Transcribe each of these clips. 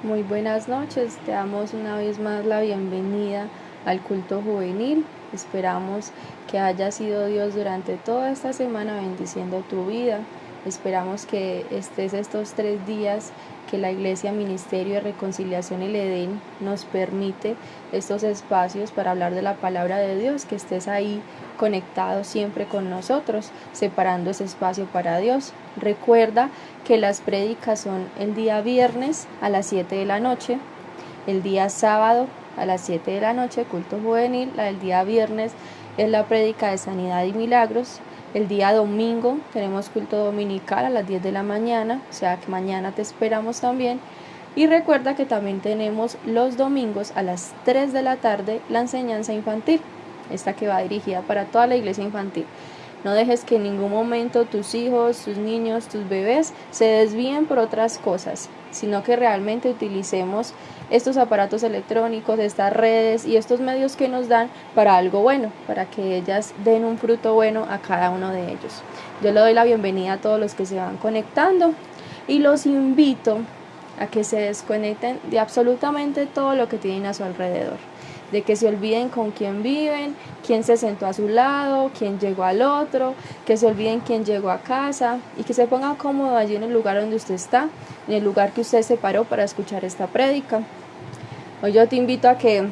Muy buenas noches, te damos una vez más la bienvenida al culto juvenil. Esperamos que haya sido Dios durante toda esta semana bendiciendo tu vida. Esperamos que estés estos 3 días que la Iglesia Ministerio de Reconciliación El Edén nos permite estos espacios para hablar de la palabra de Dios, que estés ahí conectado siempre con nosotros, separando ese espacio para Dios. Recuerda que las prédicas son el día viernes a las 7 de la noche, el día sábado a las 7 de la noche, culto juvenil. La del día viernes es la prédica de sanidad y milagros. El día domingo tenemos culto dominical a las 10 de la mañana, o sea que mañana te esperamos también. Y recuerda que también tenemos los domingos a las 3 de la tarde la enseñanza infantil, esta que va dirigida para toda la iglesia infantil. No dejes que en ningún momento tus hijos, tus niños, tus bebés se desvíen por otras cosas, sino que realmente utilicemos estos aparatos electrónicos, estas redes y estos medios que nos dan para algo bueno, para que ellas den un fruto bueno a cada uno de ellos. Yo le doy la bienvenida a todos los que se van conectando y los invito a que se desconecten de absolutamente todo lo que tienen a su alrededor, de que se olviden con quién viven, quién se sentó a su lado, quién llegó al otro, que se olviden quién llegó a casa y que se ponga cómodo allí en el lugar donde usted está, en el lugar que usted se paró para escuchar esta prédica. Hoy yo te invito a que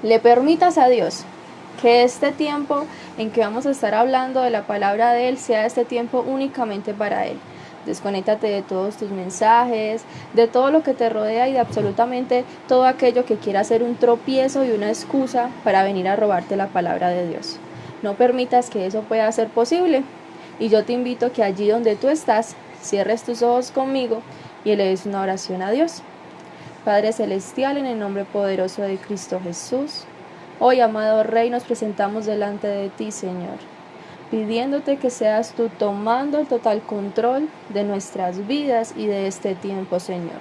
le permitas a Dios que este tiempo en que vamos a estar hablando de la palabra de Él sea este tiempo únicamente para Él. Desconéctate de todos tus mensajes, de todo lo que te rodea y de absolutamente todo aquello que quiera ser un tropiezo y una excusa para venir a robarte la palabra de Dios. No permitas que eso pueda ser posible. Y yo te invito a que allí donde tú estás, cierres tus ojos conmigo y eleves una oración a Dios. Padre Celestial, en el nombre poderoso de Cristo Jesús, hoy, amado Rey, nos presentamos delante de ti, Señor, pidiéndote que seas tú tomando el total control de nuestras vidas y de este tiempo, Señor.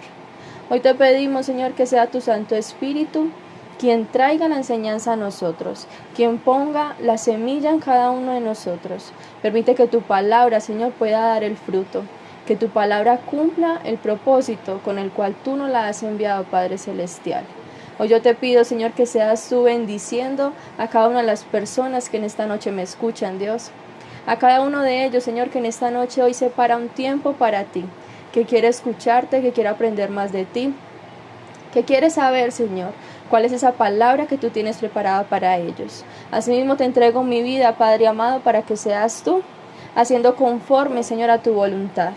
Hoy te pedimos, Señor, que sea tu Santo Espíritu quien traiga la enseñanza a nosotros, quien ponga la semilla en cada uno de nosotros. Permite que tu palabra, Señor, pueda dar el fruto, que tu palabra cumpla el propósito con el cual tú nos la has enviado, Padre Celestial. Hoy yo te pido, Señor, que seas tú bendiciendo a cada una de las personas que en esta noche me escuchan, Dios. A cada uno de ellos, Señor, que en esta noche hoy separa un tiempo para ti, que quiere escucharte, que quiere aprender más de ti, que quiere saber, Señor, cuál es esa palabra que tú tienes preparada para ellos. Asimismo te entrego mi vida, Padre amado, para que seas tú haciendo conforme, Señor, a tu voluntad,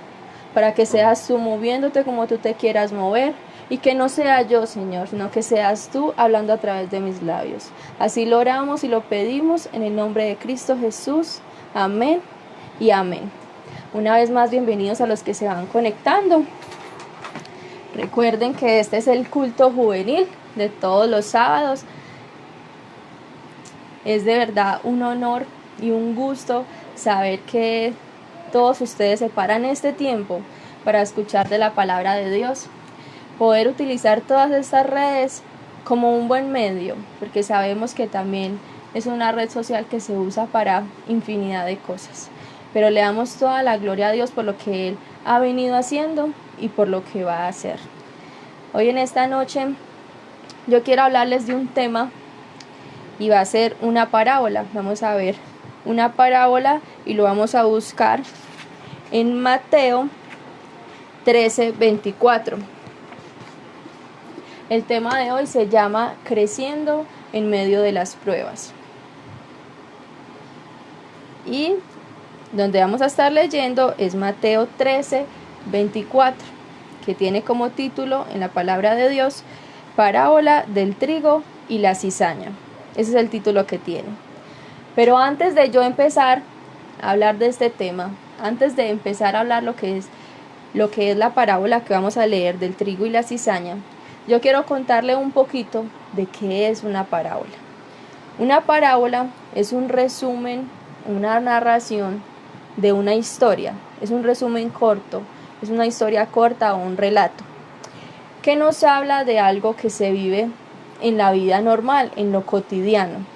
para que seas tú moviéndote como tú te quieras mover, y que no sea yo, Señor, sino que seas tú hablando a través de mis labios. Así lo oramos y lo pedimos en el nombre de Cristo Jesús. Amén y amén. Una vez más, bienvenidos a los que se van conectando. Recuerden que este es el culto juvenil de todos los sábados. Es de verdad un honor y un gusto saber que todos ustedes separan este tiempo para escuchar de la palabra de Dios. Poder utilizar todas estas redes como un buen medio, porque sabemos que también es una red social que se usa para infinidad de cosas, pero le damos toda la gloria a Dios por lo que Él ha venido haciendo y por lo que va a hacer. Hoy en esta noche yo quiero hablarles de un tema y va a ser una parábola. Vamos a ver una parábola y lo vamos a buscar en Mateo 13:24. El tema de hoy se llama Creciendo en medio de las pruebas. Y donde vamos a estar leyendo es Mateo 13:24, que tiene como título en la palabra de Dios, Parábola del trigo y la cizaña. Ese es el título que tiene. Pero antes de yo empezar a hablar de este tema, antes de empezar a hablar lo que es la parábola que vamos a leer del trigo y la cizaña, yo quiero contarle un poquito de qué es una parábola. Una parábola es un resumen, una narración de una historia. Es un resumen corto, es una historia corta o un relato que nos habla de algo que se vive en la vida normal, en lo cotidiano,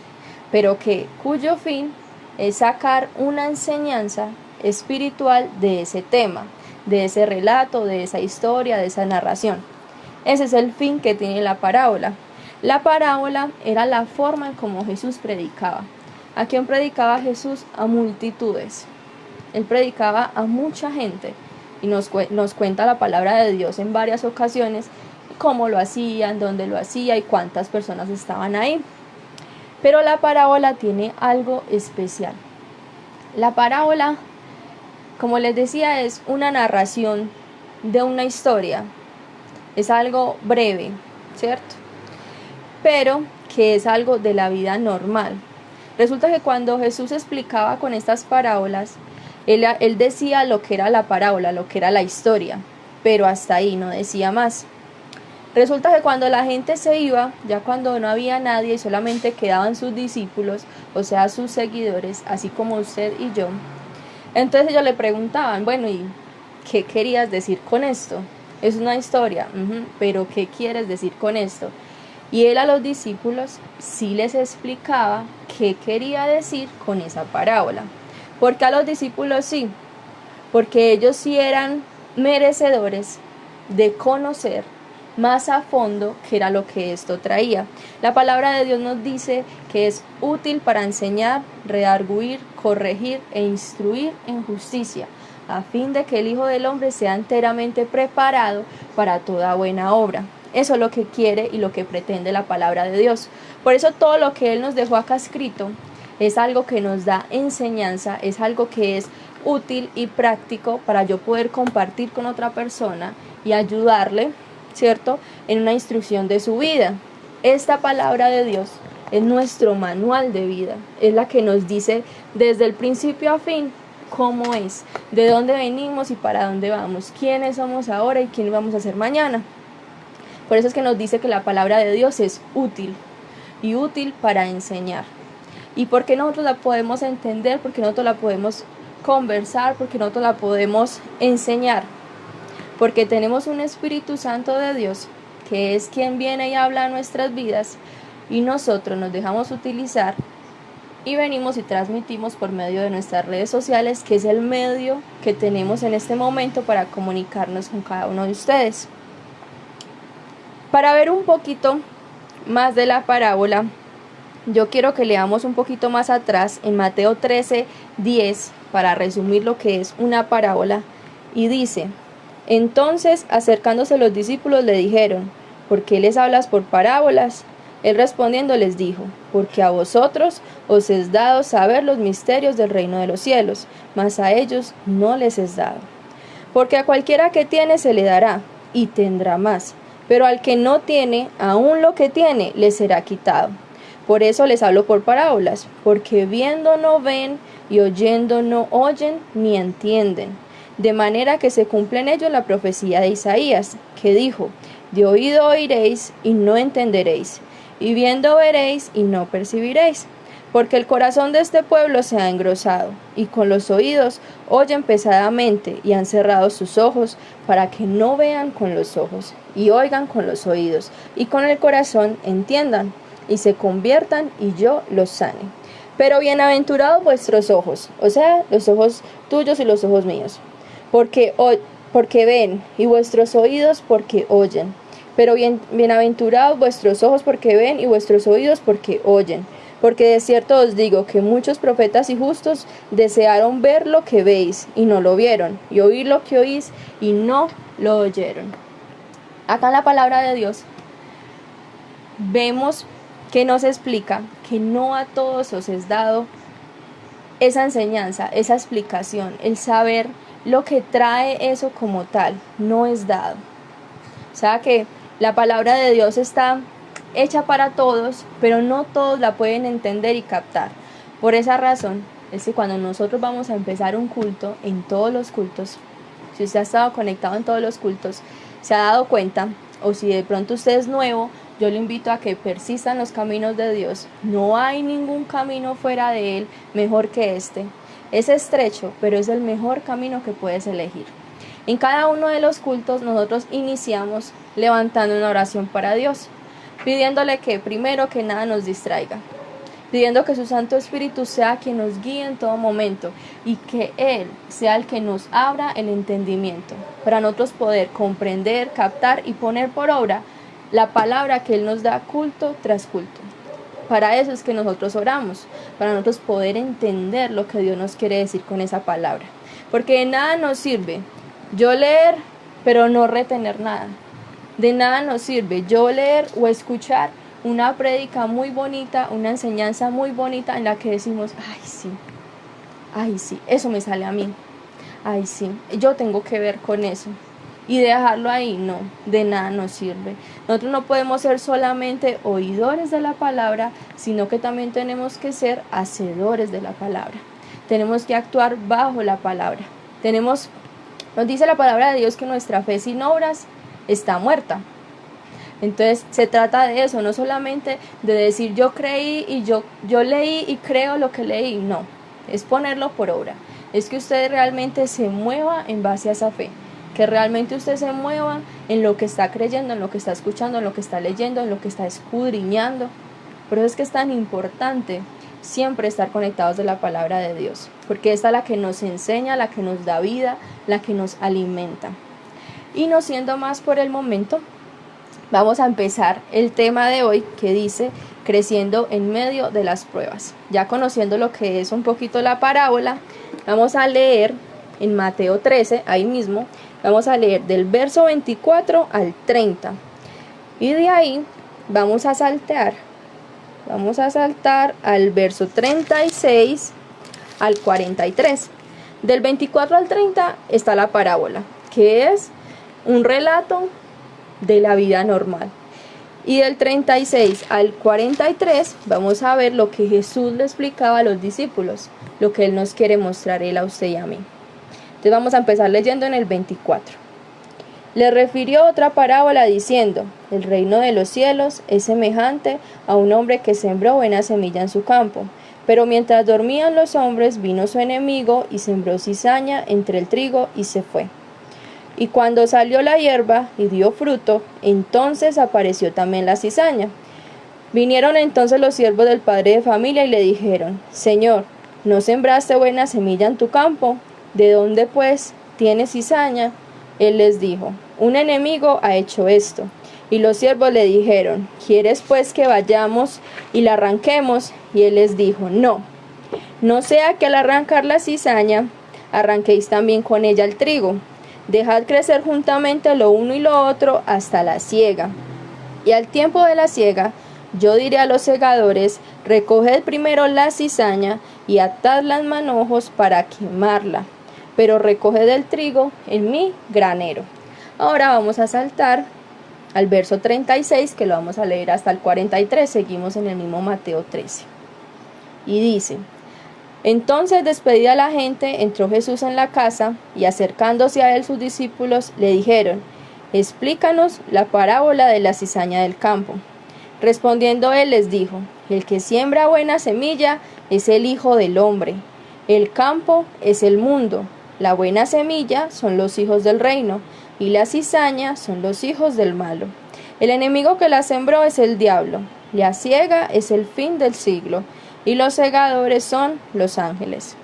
pero cuyo fin es sacar una enseñanza espiritual de ese tema, de ese relato, de esa historia, de esa narración. Ese es el fin que tiene la parábola. La parábola era la forma en cómo Jesús predicaba. ¿A quién predicaba Jesús? A multitudes. Él predicaba a mucha gente y nos cuenta la palabra de Dios en varias ocasiones, cómo lo hacían, dónde lo hacía y cuántas personas estaban ahí. Pero la parábola tiene algo especial. La parábola, como les decía, es una narración de una historia. Es algo breve, ¿cierto? Pero que es algo de la vida normal. Resulta que cuando Jesús explicaba con estas parábolas, él decía lo que era la parábola, lo que era la historia, pero hasta ahí, no decía más. Resulta que cuando la gente se iba, ya cuando no había nadie y solamente quedaban sus discípulos, o sea, sus seguidores, así como usted y yo, entonces ellos le preguntaban, bueno, ¿y qué querías decir con esto? Es una historia, pero ¿qué quieres decir con esto? Y él a los discípulos sí les explicaba qué quería decir con esa parábola. ¿Por qué a los discípulos sí? Porque ellos sí eran merecedores de conocer más a fondo qué era lo que esto traía. La palabra de Dios nos dice que es útil para enseñar, redarguir, corregir e instruir en justicia, a fin de que el Hijo del Hombre sea enteramente preparado para toda buena obra. Eso es lo que quiere y lo que pretende la palabra de Dios. Por eso todo lo que Él nos dejó acá escrito es algo que nos da enseñanza, es algo que es útil y práctico para yo poder compartir con otra persona y ayudarle, ¿cierto?, en una instrucción de su vida. Esta palabra de Dios es nuestro manual de vida, es la que nos dice desde el principio a fin cómo es, de dónde venimos y para dónde vamos, quiénes somos ahora y quiénes vamos a ser mañana. Por eso es que nos dice que la palabra de Dios es útil y útil para enseñar. ¿Y por qué nosotros la podemos entender? Porque nosotros la podemos conversar, porque nosotros la podemos enseñar. Porque tenemos un Espíritu Santo de Dios, que es quien viene y habla a nuestras vidas, y nosotros nos dejamos utilizar y venimos y transmitimos por medio de nuestras redes sociales, que es el medio que tenemos en este momento para comunicarnos con cada uno de ustedes. Para ver un poquito más de la parábola, yo quiero que leamos un poquito más atrás en Mateo 13:10 para resumir lo que es una parábola, y dice: entonces, acercándose los discípulos le dijeron: ¿por qué les hablas por parábolas? Él respondiendo les dijo: porque a vosotros os es dado saber los misterios del reino de los cielos, mas a ellos no les es dado. Porque a cualquiera que tiene se le dará, y tendrá más, pero al que no tiene, aún lo que tiene le será quitado. Por eso les hablo por parábolas, porque viendo no ven, y oyendo no oyen, ni entienden. De manera que se cumple en ellos la profecía de Isaías, que dijo: de oído oiréis, y no entenderéis, y viendo veréis, y no percibiréis. Porque el corazón de este pueblo se ha engrosado, y con los oídos oyen pesadamente, y han cerrado sus ojos, para que no vean con los ojos, y oigan con los oídos, y con el corazón entiendan, y se conviertan, y yo los sane. Pero bienaventurados vuestros ojos, o sea, los ojos tuyos y los ojos míos, porque ven, y vuestros oídos porque oyen. Pero bienaventurados vuestros ojos porque ven, y vuestros oídos porque oyen. Porque de cierto os digo que muchos profetas y justos desearon ver lo que veis, y no lo vieron, y oír lo que oís, y no lo oyeron. Acá en la palabra de Dios vemos que nos explica que no a todos os es dado esa enseñanza, esa explicación, el saber lo que trae eso como tal, no es dado. O sea que la palabra de Dios está hecha para todos, pero no todos la pueden entender y captar. Por esa razón es que cuando nosotros vamos a empezar un culto, en todos los cultos, si usted ha estado conectado en todos los cultos, se ha dado cuenta, o si de pronto usted es nuevo, yo le invito a que persista en los caminos de Dios. No hay ningún camino fuera de Él mejor que este. Es estrecho, pero es el mejor camino que puedes elegir. En cada uno de los cultos nosotros iniciamos levantando una oración para Dios, pidiéndole que primero que nada nos distraiga, pidiendo que su Santo Espíritu sea quien nos guíe en todo momento y que Él sea el que nos abra el entendimiento para nosotros poder comprender, captar y poner por obra la palabra que Él nos da culto tras culto. Para eso es que nosotros oramos, para nosotros poder entender lo que Dios nos quiere decir con esa palabra. Porque de nada nos sirve yo leer, pero no retener nada. De nada nos sirve yo leer o escuchar una prédica muy bonita, una enseñanza muy bonita en la que decimos, ay sí, eso me sale a mí. Ay sí, yo tengo que ver con eso. Y dejarlo ahí, no, de nada nos sirve. Nosotros no podemos ser solamente oidores de la palabra, sino que también tenemos que ser hacedores de la palabra. Tenemos que actuar bajo la palabra. Nos dice la palabra de Dios que nuestra fe sin obras está muerta. Entonces se trata de eso, no solamente de decir yo creí y yo leí y creo lo que leí, no, es ponerlo por obra. Es que usted realmente se mueva en base a esa fe. Que realmente usted se mueva en lo que está creyendo, en lo que está escuchando, en lo que está leyendo, en lo que está escudriñando. Por eso es que es tan importante siempre estar conectados de la palabra de Dios, porque esta es la que nos enseña, la que nos da vida, la que nos alimenta. Y no siendo más por el momento, vamos a empezar el tema de hoy que dice creciendo en medio de las pruebas. Ya conociendo lo que es un poquito la parábola, vamos a leer en Mateo 13, ahí mismo, vamos a leer del verso 24 al 30. Y de ahí vamos a saltar al verso 36 al 43. Del 24 al 30 está la parábola, que es un relato de la vida normal. Y del 36 al 43 vamos a ver lo que Jesús le explicaba a los discípulos, lo que Él nos quiere mostrar Él a usted y a mí. Entonces vamos a empezar leyendo en el 24. Le refirió otra parábola diciendo, el reino de los cielos es semejante a un hombre que sembró buena semilla en su campo. Pero mientras dormían los hombres, vino su enemigo y sembró cizaña entre el trigo y se fue. Y cuando salió la hierba y dio fruto, entonces apareció también la cizaña. Vinieron entonces los siervos del padre de familia y le dijeron, Señor, ¿no sembraste buena semilla en tu campo? ¿De dónde pues tienes cizaña? Él les dijo, un enemigo ha hecho esto. Y los siervos le dijeron, ¿quieres pues que vayamos y la arranquemos? Y él les dijo, no sea que al arrancar la cizaña, arranquéis también con ella el trigo. Dejad crecer juntamente lo uno y lo otro hasta la siega. Y al tiempo de la siega, yo diré a los segadores, recoged primero la cizaña y atadla en manojos para quemarla, pero recoged el trigo en mi granero. Ahora vamos a saltar al verso 36, que lo vamos a leer hasta el 43, seguimos en el mismo Mateo 13. Y dice, entonces despedida la gente, entró Jesús en la casa, y acercándose a él sus discípulos le dijeron, explícanos la parábola de la cizaña del campo. Respondiendo él les dijo, el que siembra buena semilla es el Hijo del Hombre, el campo es el mundo, la buena semilla son los hijos del reino, y la cizaña son los hijos del malo. El enemigo que la sembró es el diablo, la siega es el fin del siglo, y los segadores son los ángeles.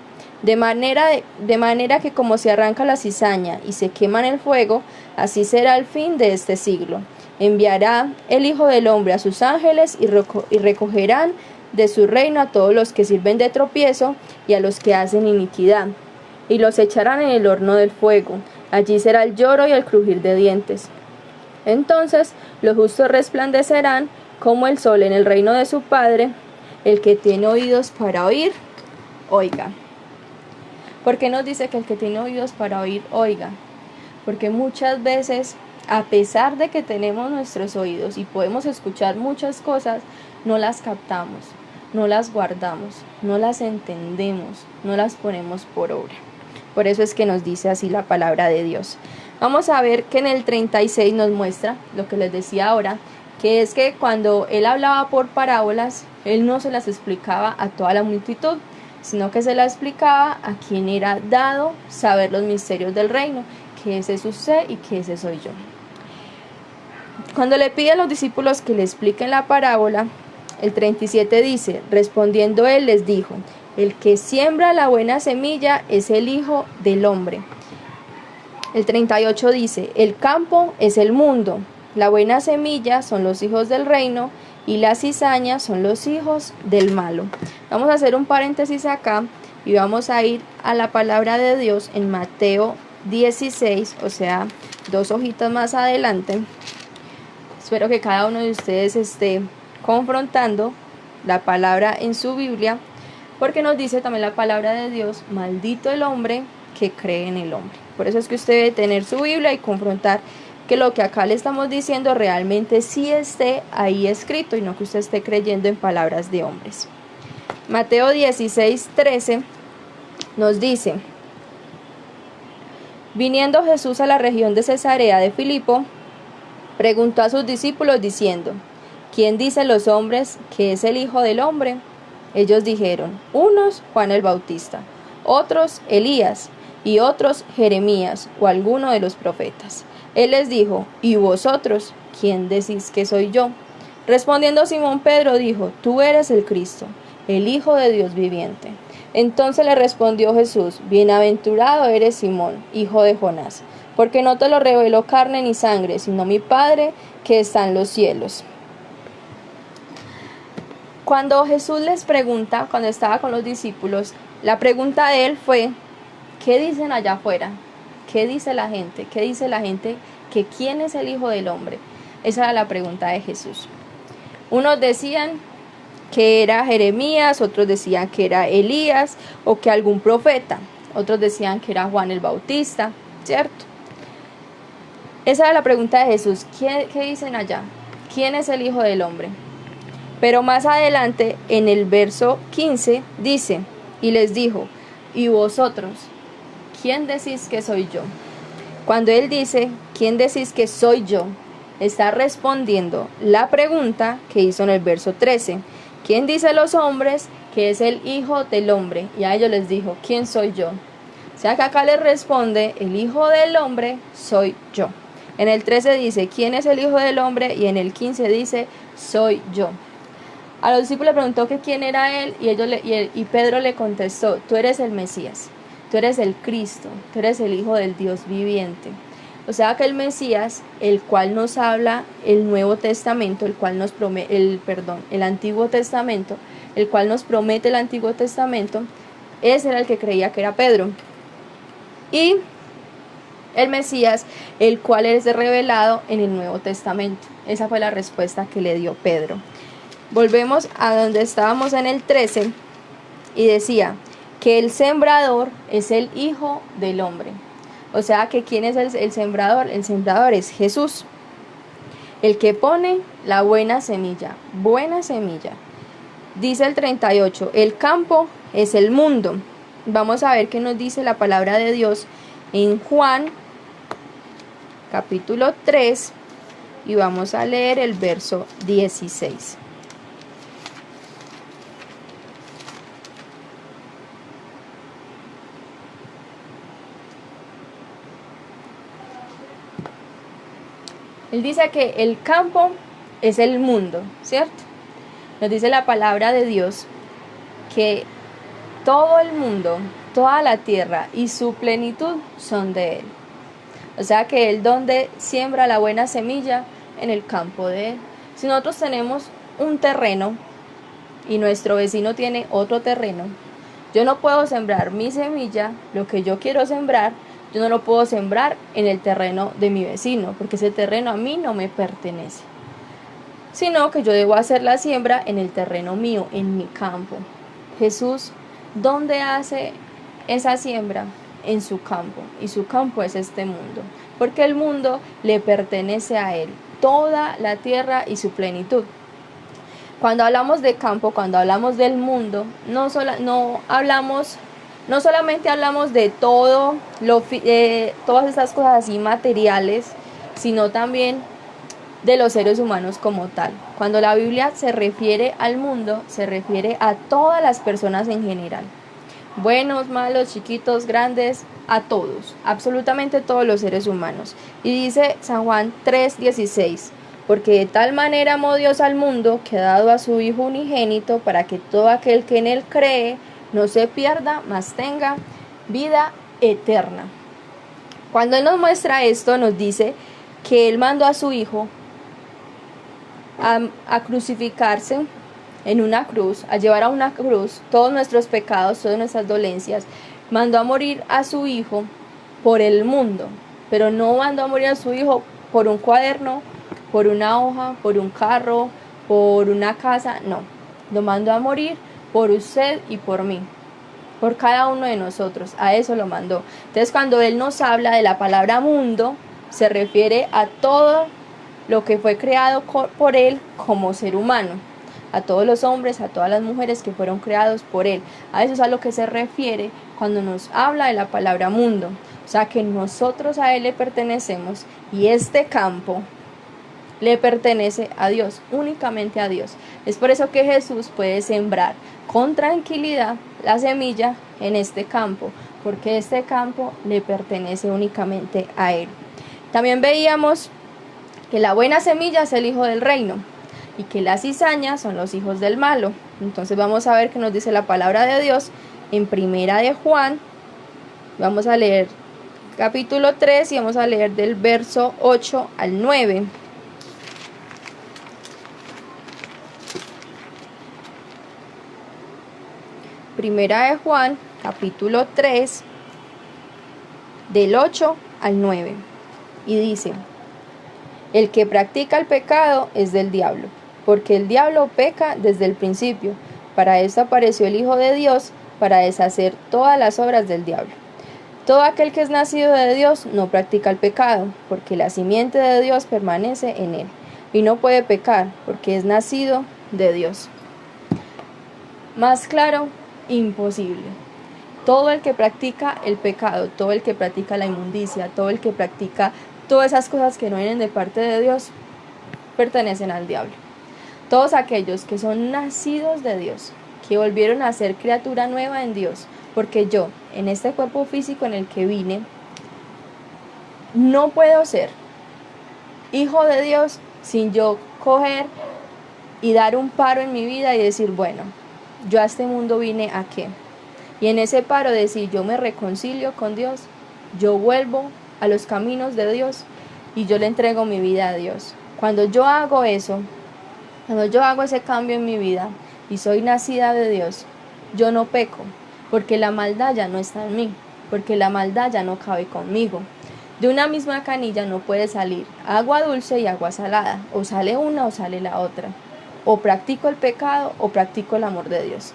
De manera que como se arranca la cizaña y se quema en el fuego, así será el fin de este siglo. Enviará el Hijo del Hombre a sus ángeles y recogerán de su reino a todos los que sirven de tropiezo y a los que hacen iniquidad, y los echarán en el horno del fuego. Allí será el lloro y el crujir de dientes. Entonces los justos resplandecerán como el sol en el reino de su Padre. El que tiene oídos para oír, oiga. ¿Por qué nos dice que el que tiene oídos para oír, oiga? Porque muchas veces, a pesar de que tenemos nuestros oídos y podemos escuchar muchas cosas, no las captamos, no las guardamos, no las entendemos, no las ponemos por obra. Por eso es que nos dice así la palabra de Dios. Vamos a ver que en el 36 nos muestra lo que les decía ahora, que es que cuando él hablaba por parábolas, él no se las explicaba a toda la multitud, sino que se las explicaba a quien era dado saber los misterios del reino, que ese es usted y que ese soy yo. Cuando le pide a los discípulos que le expliquen la parábola, El 37 dice, respondiendo él les dijo, el que siembra la buena semilla es el Hijo del Hombre. El 38 dice, el campo es el mundo, la buena semilla son los hijos del reino y las cizañas son los hijos del malo. Vamos a hacer un paréntesis acá y vamos a ir a la palabra de Dios en Mateo 16, o sea, 2 hojitas más adelante. Espero que cada uno de ustedes esté confrontando la palabra en su Biblia, porque nos dice también la palabra de Dios, maldito el hombre que cree en el hombre. Por eso es que usted debe tener su Biblia y confrontar que lo que acá le estamos diciendo realmente sí esté ahí escrito y no que usted esté creyendo en palabras de hombres. Mateo 16, 13 nos dice, viniendo Jesús a la región de Cesarea de Filipo, preguntó a sus discípulos diciendo, ¿quién dicen los hombres que es el Hijo del Hombre? Ellos dijeron, unos Juan el Bautista, otros Elías, y otros Jeremías o alguno de los profetas. Él les dijo, ¿y vosotros quién decís que soy yo? Respondiendo Simón Pedro dijo, tú eres el Cristo, el Hijo de Dios viviente. Entonces le respondió Jesús, bienaventurado eres Simón, hijo de Jonás, porque no te lo reveló carne ni sangre, sino mi Padre que está en los cielos. Cuando Jesús les pregunta, cuando estaba con los discípulos, la pregunta de él fue, ¿qué dicen allá afuera? ¿Qué dice la gente? ¿Qué dice la gente? ¿Que quién es el Hijo del Hombre? Esa era la pregunta de Jesús. Unos decían que era Jeremías, otros decían que era Elías o que algún profeta. Otros decían que era Juan el Bautista, ¿cierto? Esa era la pregunta de Jesús. ¿Qué dicen allá? ¿Quién es el Hijo del Hombre? Pero más adelante, en el verso 15, dice, y les dijo, ¿y vosotros? ¿Quién decís que soy yo? Cuando él dice, ¿quién decís que soy yo? Está respondiendo la pregunta que hizo en el verso 13. ¿Quién dice los hombres que es el Hijo del Hombre? Y a ellos les dijo, ¿quién soy yo? O sea que acá les responde, el Hijo del Hombre soy yo. En el 13 dice, ¿quién es el Hijo del Hombre? Y en el 15 dice, soy yo. A los discípulos le preguntó que quién era él y Pedro le contestó, tú eres el Mesías. Tú eres el Cristo, tú eres el Hijo del Dios viviente. O sea que el Mesías, el cual nos habla el Nuevo Testamento, el Antiguo Testamento, el cual nos promete el Antiguo Testamento, ese era el que creía que era Pedro. Y el Mesías, el cual es revelado en el Nuevo Testamento. Esa fue la respuesta que le dio Pedro. Volvemos a donde estábamos en el 13 y decía que el sembrador es el Hijo del Hombre. O sea que ¿quién es el sembrador? El sembrador es Jesús, el que pone la buena semilla. Buena semilla. Dice el 38, el campo es el mundo. Vamos a ver qué nos dice la palabra de Dios en Juan capítulo 3 y vamos a leer el verso 16. Él dice que el campo es el mundo, ¿cierto? Nos dice la palabra de Dios que todo el mundo, toda la tierra y su plenitud son de Él. O sea que Él donde siembra la buena semilla, en el campo de Él. Si nosotros tenemos un terreno y nuestro vecino tiene otro terreno, yo no puedo sembrar mi semilla, lo que yo quiero sembrar, yo no lo puedo sembrar en el terreno de mi vecino, porque ese terreno a mí no me pertenece, sino que yo debo hacer la siembra en el terreno mío, en mi campo. Jesús, ¿dónde hace esa siembra? En su campo, y su campo es este mundo, porque el mundo le pertenece a Él, toda la tierra y su plenitud. Cuando hablamos de campo, cuando hablamos del mundo, no solamente hablamos de todo todas estas cosas así materiales, sino también de los seres humanos como tal. Cuando la Biblia se refiere al mundo, se refiere a todas las personas en general. Buenos, malos, chiquitos, grandes, a todos, absolutamente todos los seres humanos. Y dice San Juan 3:16, Porque de tal manera amó Dios al mundo que ha dado a su Hijo unigénito para que todo aquel que en él cree no se pierda, mas tenga vida eterna. Cuando Él nos muestra esto, nos dice que Él mandó a su Hijo a crucificarse en una cruz, a llevar a una cruz todos nuestros pecados, todas nuestras dolencias. Mandó a morir a su Hijo por el mundo, pero no mandó a morir a su Hijo por un cuaderno, por una hoja, por un carro, por una casa, no. Lo mandó a morir por usted y por mí, por cada uno de nosotros. A eso lo mandó. Entonces, cuando Él nos habla de la palabra mundo, se refiere a todo lo que fue creado por Él como ser humano, a todos los hombres, a todas las mujeres que fueron creados por Él. A eso es a lo que se refiere cuando nos habla de la palabra mundo. O sea, que nosotros a Él le pertenecemos y este campo le pertenece a Dios, únicamente a Dios. Es por eso que Jesús puede sembrar con tranquilidad la semilla en este campo, porque este campo le pertenece únicamente a Él. También veíamos que la buena semilla es el hijo del reino y que las cizañas son los hijos del malo. Entonces vamos a ver qué nos dice la palabra de Dios en Primera de Juan. Vamos a leer capítulo 3 y vamos a leer del verso 8 al 9. Primera de Juan, capítulo 3, del 8 al 9. Y dice: el que practica el pecado es del diablo, porque el diablo peca desde el principio. Para esto apareció el Hijo de Dios, para deshacer todas las obras del diablo. Todo aquel que es nacido de Dios no practica el pecado, porque la simiente de Dios permanece en él, y no puede pecar, porque es nacido de Dios. Más claro, imposible. Todo el que practica el pecado, todo el que practica la inmundicia, todo el que practica todas esas cosas que no vienen de parte de Dios, pertenecen al diablo. Todos aquellos que son nacidos de Dios, que volvieron a ser criatura nueva en Dios, porque yo, en este cuerpo físico en el que vine, no puedo ser hijo de Dios sin yo coger y dar un paro en mi vida y decir, bueno, yo a este mundo vine ¿a qué? Y en ese paro decir, yo me reconcilio con Dios, yo vuelvo a los caminos de Dios y yo le entrego mi vida a Dios. Cuando yo hago eso, cuando yo hago ese cambio en mi vida y soy nacida de Dios, yo no peco, porque la maldad ya no está en mí, porque la maldad ya no cabe conmigo. De una misma canilla no puede salir agua dulce y agua salada, o sale una o sale la otra. O practico el pecado o practico el amor de Dios.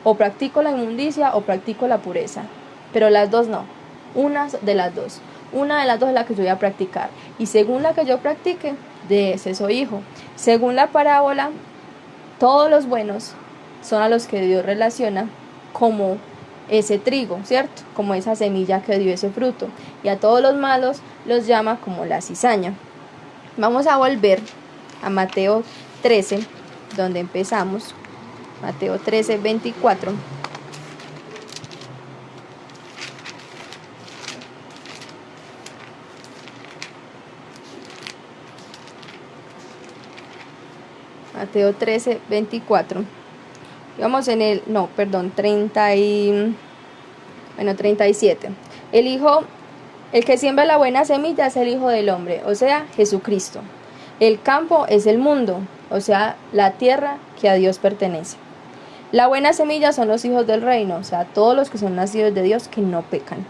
O practico la inmundicia o practico la pureza. Pero las dos no, una de las dos. Una de las dos es la que yo voy a practicar. Y según la que yo practique, de ese soy hijo. Según la parábola, todos los buenos son a los que Dios relaciona como ese trigo, ¿cierto? Como esa semilla que dio ese fruto. Y a todos los malos los llama como la cizaña. Vamos a volver a Mateo 13, donde empezamos. Mateo 13, 24. Mateo 13, 24. Vamos en el, 37. El que siembra la buena semilla es el Hijo del Hombre, o sea, Jesucristo. El campo es el mundo, o sea, la tierra que a Dios pertenece. La buena semilla son los hijos del reino, o sea, todos los que son nacidos de Dios que no pecan.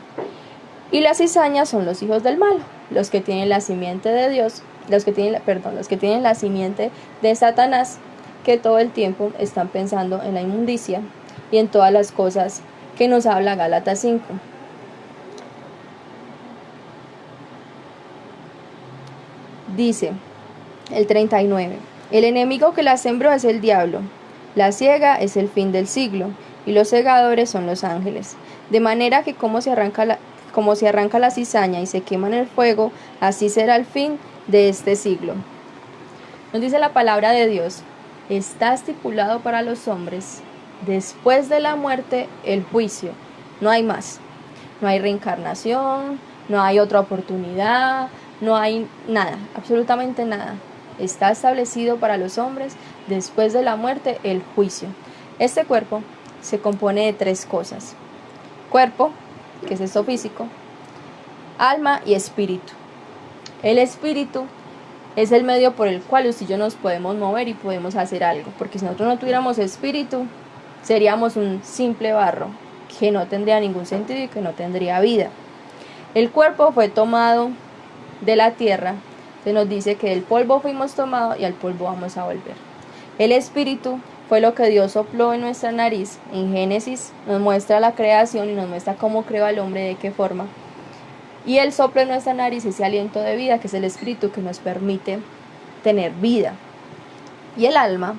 Y las cizañas son los hijos del malo, los que tienen la simiente de Dios, los que tienen la simiente de Satanás, que todo el tiempo están pensando en la inmundicia y en todas las cosas que nos habla Gálatas 5. Dice el 39: el enemigo que la sembró es el diablo, la siega es el fin del siglo, y los segadores son los ángeles. De manera que como se arranca la cizaña y se quema en el fuego, así será el fin de este siglo. Nos dice la palabra de Dios: está estipulado para los hombres, después de la muerte, el juicio. No hay más. No hay reencarnación, no hay otra oportunidad, no hay nada, absolutamente nada. está establecido para los hombres después de la muerte el juicio. Este cuerpo se compone de 3 cosas: cuerpo, que es esto físico, alma y espíritu. El espíritu es el medio por el cual usted y yo nos podemos mover y podemos hacer algo, porque si nosotros no tuviéramos espíritu, seríamos un simple barro que no tendría ningún sentido y que no tendría vida. El cuerpo fue tomado de la tierra, se nos dice que del polvo fuimos tomados y al polvo vamos a volver. El espíritu fue lo que Dios sopló en nuestra nariz. En Génesis nos muestra la creación y nos muestra cómo creó al hombre, de qué forma. Y Él sopla en nuestra nariz ese aliento de vida, que es el espíritu que nos permite tener vida. Y el alma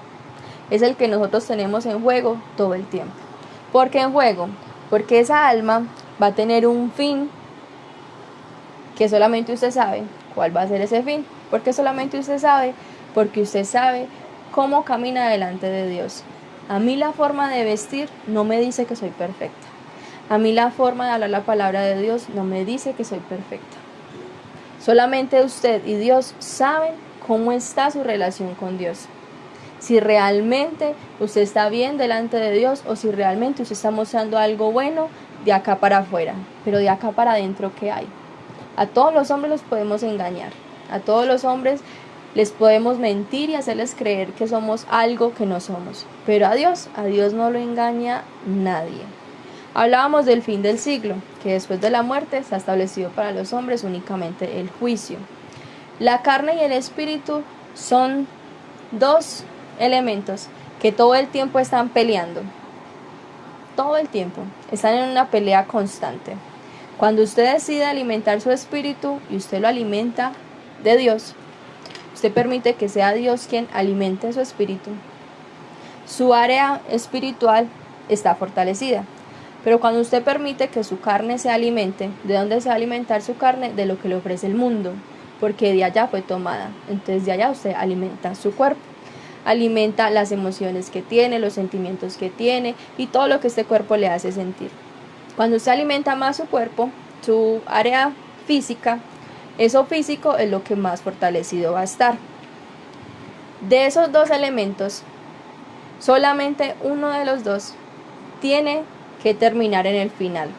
es el que nosotros tenemos en juego todo el tiempo. ¿Por qué en juego? Porque esa alma va a tener un fin que solamente usted sabe cuál va a ser ese fin. ¿Por qué solamente usted sabe? Porque usted sabe cómo camina delante de Dios. A mí la forma de vestir no me dice que soy perfecta. A mí la forma de hablar la palabra de Dios no me dice que soy perfecta. Solamente usted y Dios saben cómo está su relación con Dios. Si realmente usted está bien delante de Dios o si realmente usted está mostrando algo bueno de acá para afuera. Pero de acá para adentro, ¿qué hay? A todos los hombres los podemos engañar. A todos los hombres les podemos mentir y hacerles creer que somos algo que no somos. Pero a Dios no lo engaña nadie. Hablábamos del fin del siglo, que después de la muerte está establecido para los hombres únicamente el juicio. La carne y el espíritu son 2 elementos que todo el tiempo están peleando. Todo el tiempo están en una pelea constante. Cuando usted decide alimentar su espíritu y usted lo alimenta de Dios, usted permite que sea Dios quien alimente su espíritu, su área espiritual está fortalecida. Pero cuando usted permite que su carne se alimente, ¿de dónde se va a alimentar su carne? De lo que le ofrece el mundo, porque de allá fue tomada. Entonces de allá usted alimenta su cuerpo, alimenta las emociones que tiene, los sentimientos que tiene y todo lo que este cuerpo le hace sentir. Cuando usted alimenta más su cuerpo, su área física, eso físico es lo que más fortalecido va a estar. De esos 2 elementos, solamente uno de los 2 tiene que terminar en el final.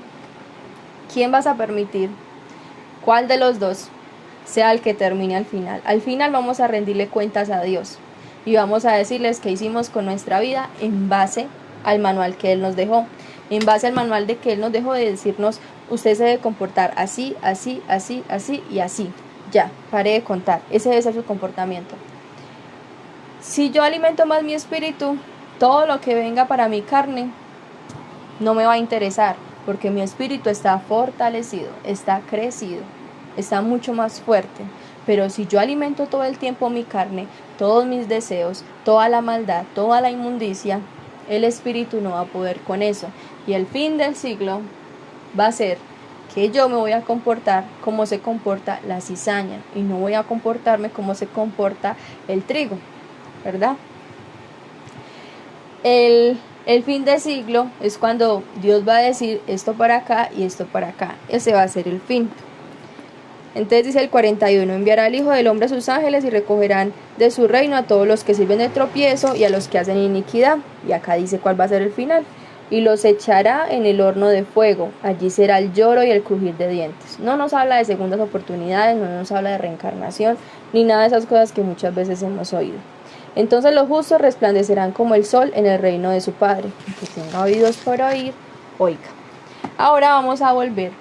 ¿Quién vas a permitir? ¿Cuál de los 2 sea el que termine al final? Al final vamos a rendirle cuentas a Dios y vamos a decirles qué hicimos con nuestra vida en base al manual que Él nos dejó. En base al manual de que Él nos dejó, de decirnos, usted se debe comportar así, así, así, así y así. Ya, pare de contar. Ese debe ser su comportamiento. Si yo alimento más mi espíritu, todo lo que venga para mi carne no me va a interesar, porque mi espíritu está fortalecido, está crecido, está mucho más fuerte. Pero si yo alimento todo el tiempo mi carne, todos mis deseos, toda la maldad, toda la inmundicia, el espíritu no va a poder con eso. Y el fin del siglo va a ser que yo me voy a comportar como se comporta la cizaña y no voy a comportarme como se comporta el trigo, ¿verdad? El fin del siglo es cuando Dios va a decir esto para acá y esto para acá. Ese va a ser el fin. Entonces dice el 41, enviará el Hijo del Hombre a sus ángeles y recogerán de su reino a todos los que sirven de tropiezo y a los que hacen iniquidad. Y acá dice cuál va a ser el final. Y los echará en el horno de fuego. Allí será el lloro y el crujir de dientes. No nos habla de segundas oportunidades, no nos habla de reencarnación, ni nada de esas cosas que muchas veces hemos oído. Entonces los justos resplandecerán como el sol en el reino de su Padre. El que tenga oídos para oír, oiga. Ahora vamos a volver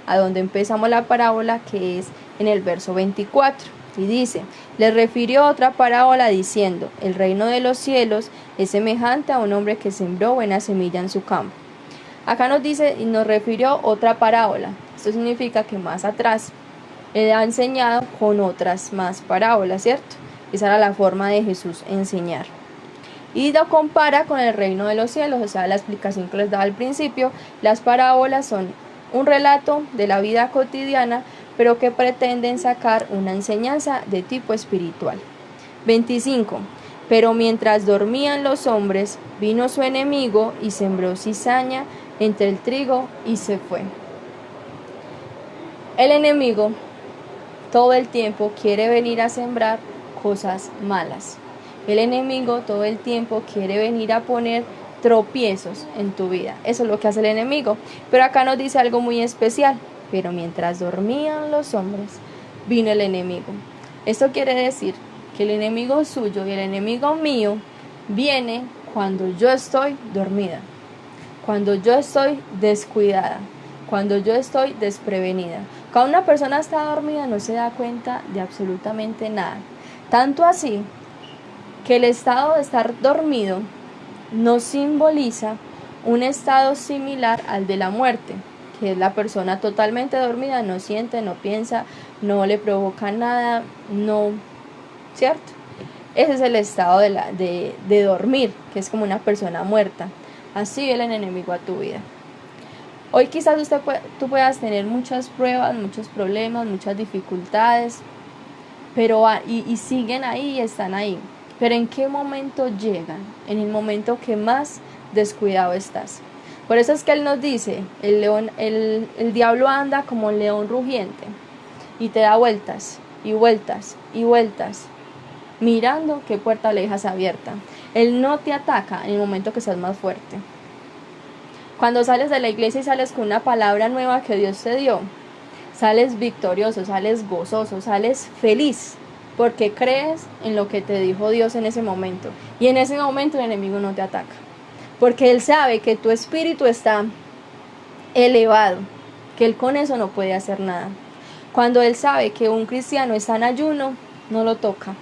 a donde empezamos la parábola, que es en el verso 24. Y dice, les refirió otra parábola diciendo, el reino de los cielos es semejante a un hombre que sembró buena semilla en su campo. Acá nos dice y nos refirió otra parábola. Esto significa que más atrás él ha enseñado con otras más parábolas, ¿cierto? Esa era la forma de Jesús enseñar. Y lo compara con el reino de los cielos, o sea, la explicación que les daba al principio. Las parábolas son un relato de la vida cotidiana, pero que pretenden sacar una enseñanza de tipo espiritual. 25. Pero mientras dormían los hombres, vino su enemigo y sembró cizaña entre el trigo y se fue. El enemigo todo el tiempo quiere venir a sembrar cosas malas. El enemigo todo el tiempo quiere venir a poner tropiezos en tu vida. Eso es lo que hace el enemigo. Pero acá nos dice algo muy especial. Pero mientras dormían los hombres, vino el enemigo. Esto quiere decir que el enemigo suyo y el enemigo mío viene cuando yo estoy dormida, cuando yo estoy descuidada, cuando yo estoy desprevenida. Cuando una persona está dormida no se da cuenta de absolutamente nada. Tanto así que el estado de estar dormido nos simboliza un estado similar al de la muerte, que es la persona totalmente dormida, no siente, no piensa, no le provoca nada, no, ¿cierto? Ese es el estado de dormir, que es como una persona muerta. Así viene el enemigo a tu vida. Hoy quizás tú puedas tener muchas pruebas, muchos problemas, muchas dificultades, pero y siguen ahí y están ahí. Pero ¿en qué momento llegan? En el momento que más descuidado estás. Por eso es que Él nos dice, el diablo anda como un león rugiente y te da vueltas y vueltas y vueltas, mirando qué puerta le dejas abierta. Él no te ataca en el momento que estás más fuerte. Cuando sales de la iglesia y sales con una palabra nueva que Dios te dio, sales victorioso, sales gozoso, sales feliz, porque crees en lo que te dijo Dios en ese momento. Y en ese momento el enemigo no te ataca, porque Él sabe que tu espíritu está elevado, que Él con eso no puede hacer nada. Cuando Él sabe que un cristiano está en ayuno, no lo toca.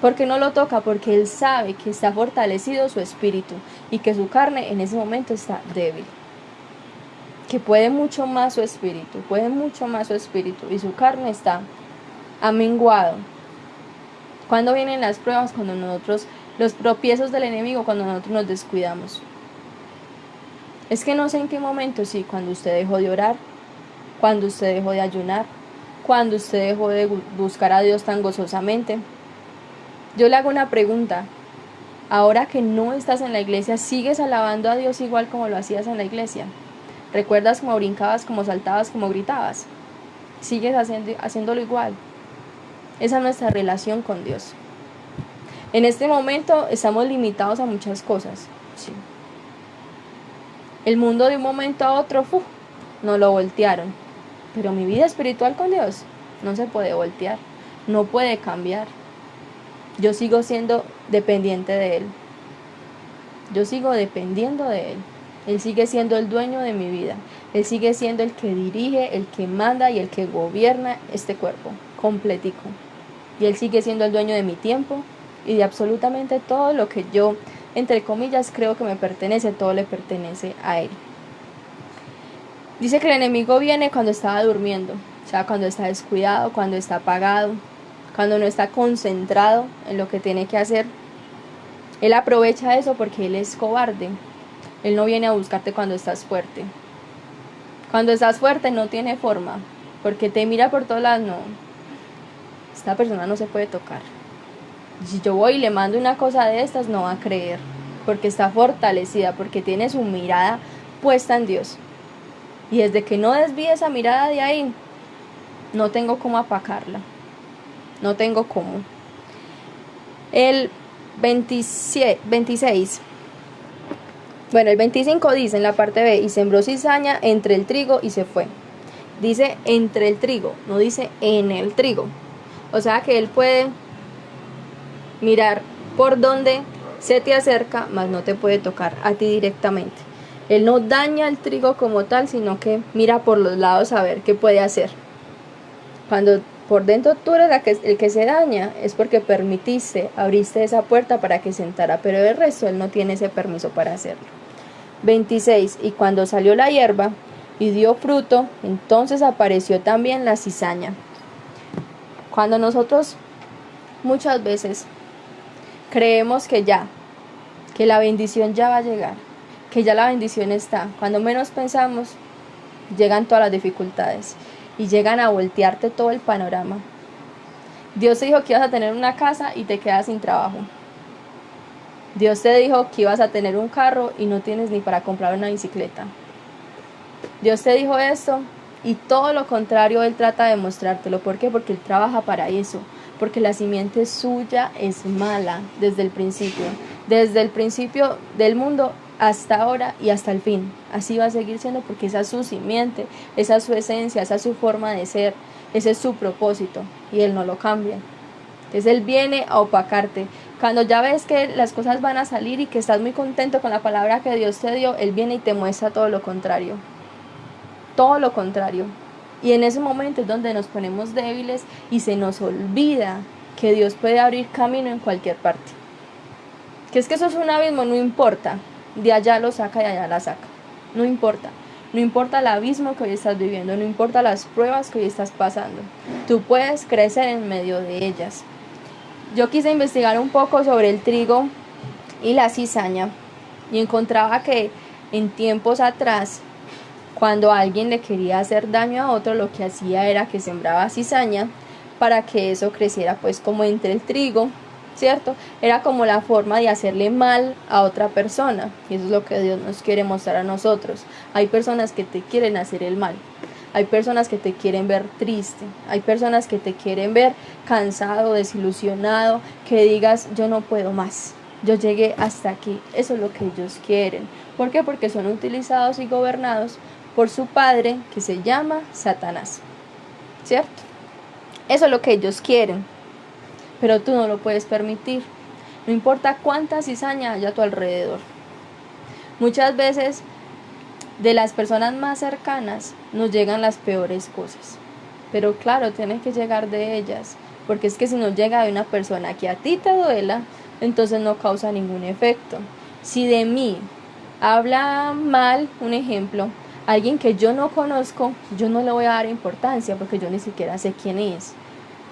¿Por qué no lo toca? Porque Él sabe que está fortalecido su espíritu y que su carne en ese momento está débil. Que puede mucho más su espíritu, y su carne está amenguado. ¿Cuándo vienen las pruebas? Cuando nosotros, los tropiezos del enemigo, cuando nosotros nos descuidamos. Es que no sé en qué momento, sí, cuando usted dejó de orar, cuando usted dejó de ayunar, cuando usted dejó de buscar a Dios tan gozosamente. Yo le hago una pregunta. Ahora que no estás en la iglesia, ¿sigues alabando a Dios igual como lo hacías en la iglesia? ¿Recuerdas cómo brincabas, cómo saltabas, cómo gritabas? ¿Sigues haciéndolo igual? Esa es nuestra relación con Dios. En este momento estamos limitados a muchas cosas. Sí. El mundo de un momento a otro, nos lo voltearon. Pero mi vida espiritual con Dios no se puede voltear, no puede cambiar. Yo sigo siendo dependiente de Él. Yo sigo dependiendo de Él. Él sigue siendo el dueño de mi vida. Él sigue siendo el que dirige, el que manda y el que gobierna este cuerpo completico. Y Él sigue siendo el dueño de mi tiempo y de absolutamente todo lo que yo, entre comillas, creo que me pertenece, todo le pertenece a Él. Dice que el enemigo viene cuando estaba durmiendo, o sea, cuando está descuidado, cuando está apagado, cuando no está concentrado en lo que tiene que hacer. Él aprovecha eso porque Él es cobarde. Él no viene a buscarte cuando estás fuerte. Cuando estás fuerte no tiene forma, porque te mira por todos lados. No, esta persona no se puede tocar. Si yo voy y le mando una cosa de estas, no va a creer, porque está fortalecida, porque tiene su mirada puesta en Dios. Y desde que no desvíe esa mirada de ahí, no tengo cómo apacarla. No tengo cómo. El 26. Bueno, el 25 dice en la parte B, y sembró cizaña entre el trigo y se fue. Dice entre el trigo, no dice en el trigo. O sea que Él puede mirar por donde se te acerca, mas no te puede tocar a ti directamente. Él no daña el trigo como tal, sino que mira por los lados a ver qué puede hacer. Cuando por dentro tú eres el que se daña, es porque abriste esa puerta para que se entrara, pero el resto Él no tiene ese permiso para hacerlo. 26. Y cuando salió la hierba y dio fruto, entonces apareció también la cizaña. Cuando nosotros muchas veces creemos que la bendición ya va a llegar, que ya la bendición está, cuando menos pensamos, llegan todas las dificultades y llegan a voltearte todo el panorama. Dios te dijo que ibas a tener una casa y te quedas sin trabajo. Dios te dijo que ibas a tener un carro y no tienes ni para comprar una bicicleta. Dios te dijo esto y todo lo contrario Él trata de mostrártelo. ¿Por qué? Porque Él trabaja para eso, porque la simiente suya es mala desde el principio del mundo hasta ahora y hasta el fin. Así va a seguir siendo porque esa es su simiente, esa es su esencia, esa es su forma de ser, ese es su propósito y Él no lo cambia. Entonces Él viene a opacarte. Cuando ya ves que las cosas van a salir y que estás muy contento con la palabra que Dios te dio, Él viene y te muestra todo lo contrario. Todo lo contrario. Y en ese momento es donde nos ponemos débiles y se nos olvida que Dios puede abrir camino en cualquier parte. Que es que eso es un abismo, no importa. De allá lo saca, de allá la saca. No importa. No importa el abismo que hoy estás viviendo, no importa las pruebas que hoy estás pasando. Tú puedes crecer en medio de ellas. Yo quise investigar un poco sobre el trigo y la cizaña y encontraba que en tiempos atrás, cuando alguien le quería hacer daño a otro, lo que hacía era que sembraba cizaña para que eso creciera pues como entre el trigo, ¿cierto? Era como la forma de hacerle mal a otra persona, y eso es lo que Dios nos quiere mostrar a nosotros. Hay personas que te quieren hacer el mal, hay personas que te quieren ver triste, hay personas que te quieren ver cansado, desilusionado, que digas yo no puedo más, yo llegué hasta aquí. Eso es lo que ellos quieren. ¿Por qué? Porque son utilizados y gobernados por su padre, que se llama Satanás, ¿cierto? Eso es lo que ellos quieren, pero tú no lo puedes permitir. No importa cuánta cizaña haya a tu alrededor. Muchas veces de las personas más cercanas nos llegan las peores cosas, pero claro, tiene que llegar de ellas, porque es que si no llega de una persona que a ti te duela, entonces no causa ningún efecto. Si de mí habla mal, un ejemplo, alguien que yo no conozco, yo no le voy a dar importancia porque yo ni siquiera sé quién es.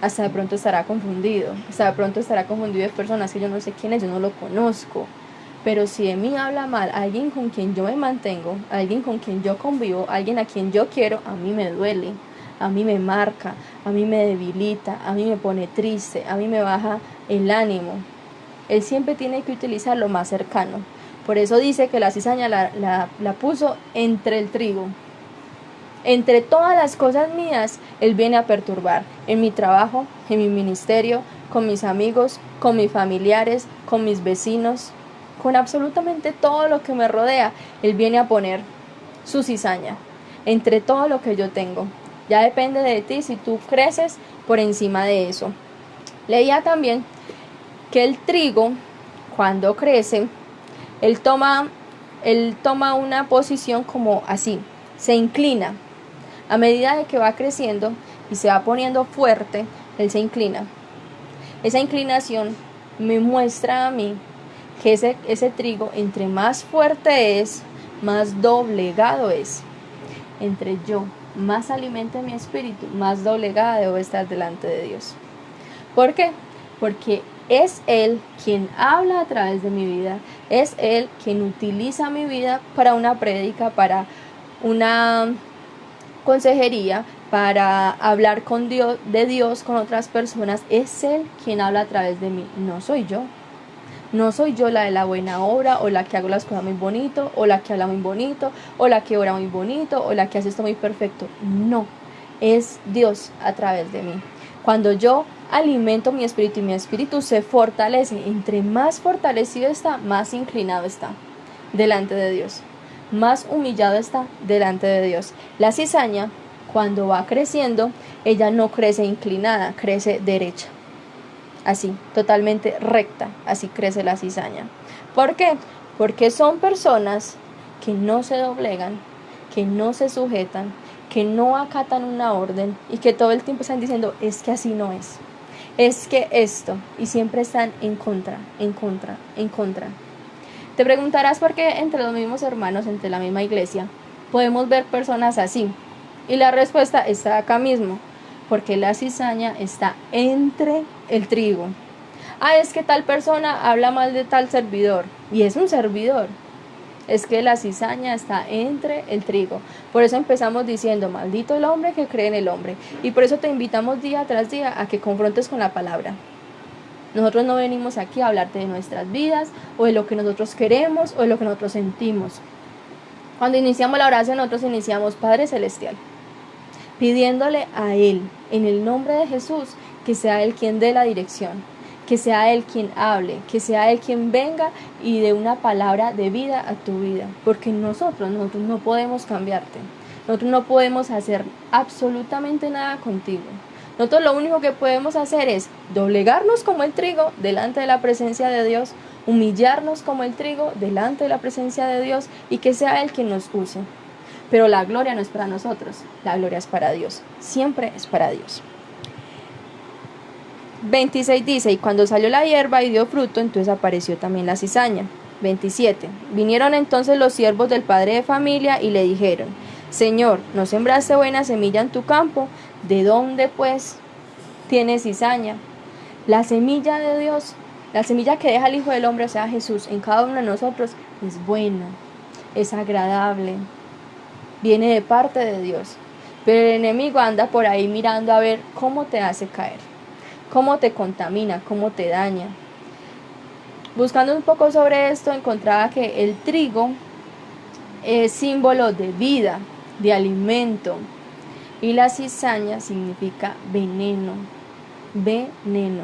Hasta de pronto estará confundido, de personas que yo no sé quién es, yo no lo conozco. Pero si de mí habla mal alguien con quien yo me mantengo, alguien con quien yo convivo, alguien a quien yo quiero, a mí me duele, a mí me marca, a mí me debilita, a mí me pone triste, a mí me baja el ánimo. Él siempre tiene que utilizar lo más cercano. Por eso dice que la cizaña la puso entre el trigo. Entre todas las cosas mías, Él viene a perturbar. En mi trabajo, en mi ministerio, con mis amigos, con mis familiares, con mis vecinos, con absolutamente todo lo que me rodea, Él viene a poner su cizaña entre todo lo que yo tengo. Ya depende de ti si tú creces por encima de eso. Leía también que el trigo, cuando crece, él toma una posición como así, se inclina. A medida de que va creciendo y se va poniendo fuerte, él se inclina. Esa inclinación me muestra a mí que ese trigo, entre más fuerte es, más doblegado es. Entre yo más alimente mi espíritu, más doblegada debo estar delante de Dios. ¿Por qué? Porque es Él quien habla a través de mi vida, es Él quien utiliza mi vida para una prédica, para una consejería, para hablar con Dios, de Dios con otras personas. Es Él quien habla a través de mí, no soy yo. No soy yo la de la buena obra, o la que hago las cosas muy bonito, o la que habla muy bonito, o la que ora muy bonito, o la que hace esto muy perfecto. No, es Dios a través de mí. Cuando yo alimento mi espíritu y mi espíritu se fortalece, entre más fortalecido está, más inclinado está delante de Dios, más humillado está delante de Dios. La cizaña, cuando va creciendo, ella no crece inclinada, crece derecha. Así, totalmente recta, así crece la cizaña. ¿Por qué? Porque son personas que no se doblegan, que no se sujetan, que no acatan una orden y que todo el tiempo están diciendo, es que así no es que esto, y siempre están en contra. Te preguntarás por qué entre los mismos hermanos, entre la misma iglesia, podemos ver personas así. Y la respuesta está acá mismo. Porque la cizaña está entre el trigo. Es que tal persona habla mal de tal servidor, y es un servidor. Es que la cizaña está entre el trigo. Por eso empezamos diciendo, maldito el hombre que cree en el hombre. Y por eso te invitamos día tras día a que confrontes con la palabra. Nosotros no venimos aquí a hablarte de nuestras vidas, o de lo que nosotros queremos, o de lo que nosotros sentimos. Cuando iniciamos la oración, nosotros iniciamos, Padre Celestial, pidiéndole a Él, en el nombre de Jesús, que sea Él quien dé la dirección, que sea Él quien hable, que sea Él quien venga y dé una palabra de vida a tu vida, porque nosotros no podemos cambiarte, nosotros no podemos hacer absolutamente nada contigo. Nosotros lo único que podemos hacer es doblegarnos como el trigo delante de la presencia de Dios, humillarnos como el trigo delante de la presencia de Dios y que sea Él quien nos use. Pero la gloria no es para nosotros, la gloria es para Dios, siempre es para Dios. 26 dice, y cuando salió la hierba y dio fruto, entonces apareció también la cizaña. 27, vinieron entonces los siervos del padre de familia y le dijeron, Señor, ¿no sembraste buena semilla en tu campo? ¿De dónde pues tiene cizaña? La semilla de Dios, la semilla que deja el Hijo del Hombre, o sea Jesús, en cada uno de nosotros, es buena, es agradable, viene de parte de Dios. Pero el enemigo anda por ahí mirando a ver cómo te hace caer, cómo te contamina, cómo te daña. Buscando un poco sobre esto, encontraba que el trigo es símbolo de vida, de alimento, y la cizaña significa veneno, veneno.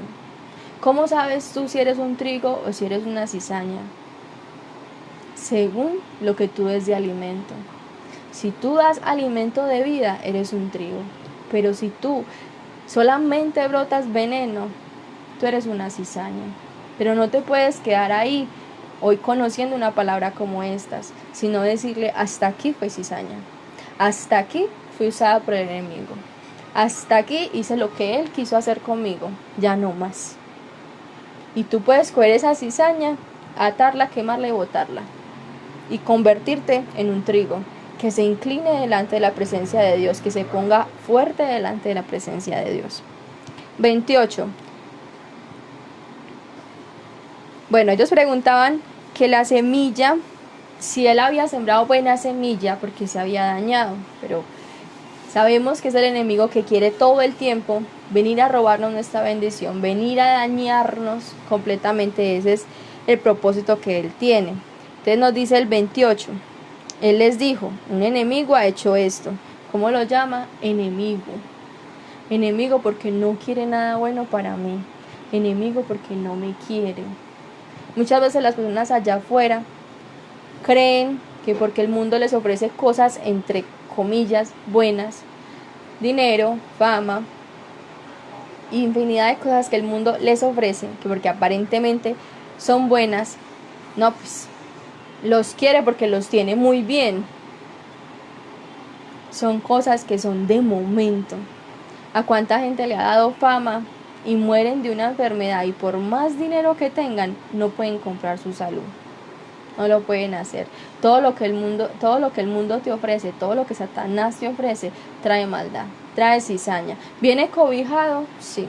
¿Cómo sabes tú si eres un trigo o si eres una cizaña? Según lo que tú des de alimento. Si tú das alimento de vida, eres un trigo. Pero si tú solamente brotas veneno, tú eres una cizaña. Pero no te puedes quedar ahí hoy conociendo una palabra como estas, sino decirle, hasta aquí fue cizaña. Hasta aquí fui usada por el enemigo. Hasta aquí hice lo que él quiso hacer conmigo, ya no más. Y tú puedes coger esa cizaña, atarla, quemarla y botarla. Y convertirte en un trigo que se incline delante de la presencia de Dios, que se ponga fuerte delante de la presencia de Dios. 28. Bueno, ellos preguntaban que la semilla, si él había sembrado buena semilla, porque se había dañado, pero sabemos que es el enemigo que quiere todo el tiempo venir a robarnos nuestra bendición, venir a dañarnos completamente. Ese es el propósito que él tiene. Entonces nos dice el 28, él les dijo, un enemigo ha hecho esto. ¿Cómo lo llama? Enemigo. Enemigo porque no quiere nada bueno para mí. Enemigo porque no me quiere. Muchas veces las personas allá afuera creen que porque el mundo les ofrece cosas entre comillas buenas, dinero, fama, infinidad de cosas que el mundo les ofrece, que porque aparentemente son buenas, no, pues los quiere porque los tiene muy bien. Son cosas que son de momento. ¿A cuánta gente le ha dado fama y mueren de una enfermedad y por más dinero que tengan no pueden comprar su salud? No lo pueden hacer. Todo lo que el mundo te ofrece, todo lo que Satanás te ofrece, trae maldad, trae cizaña. ¿Viene cobijado? Sí.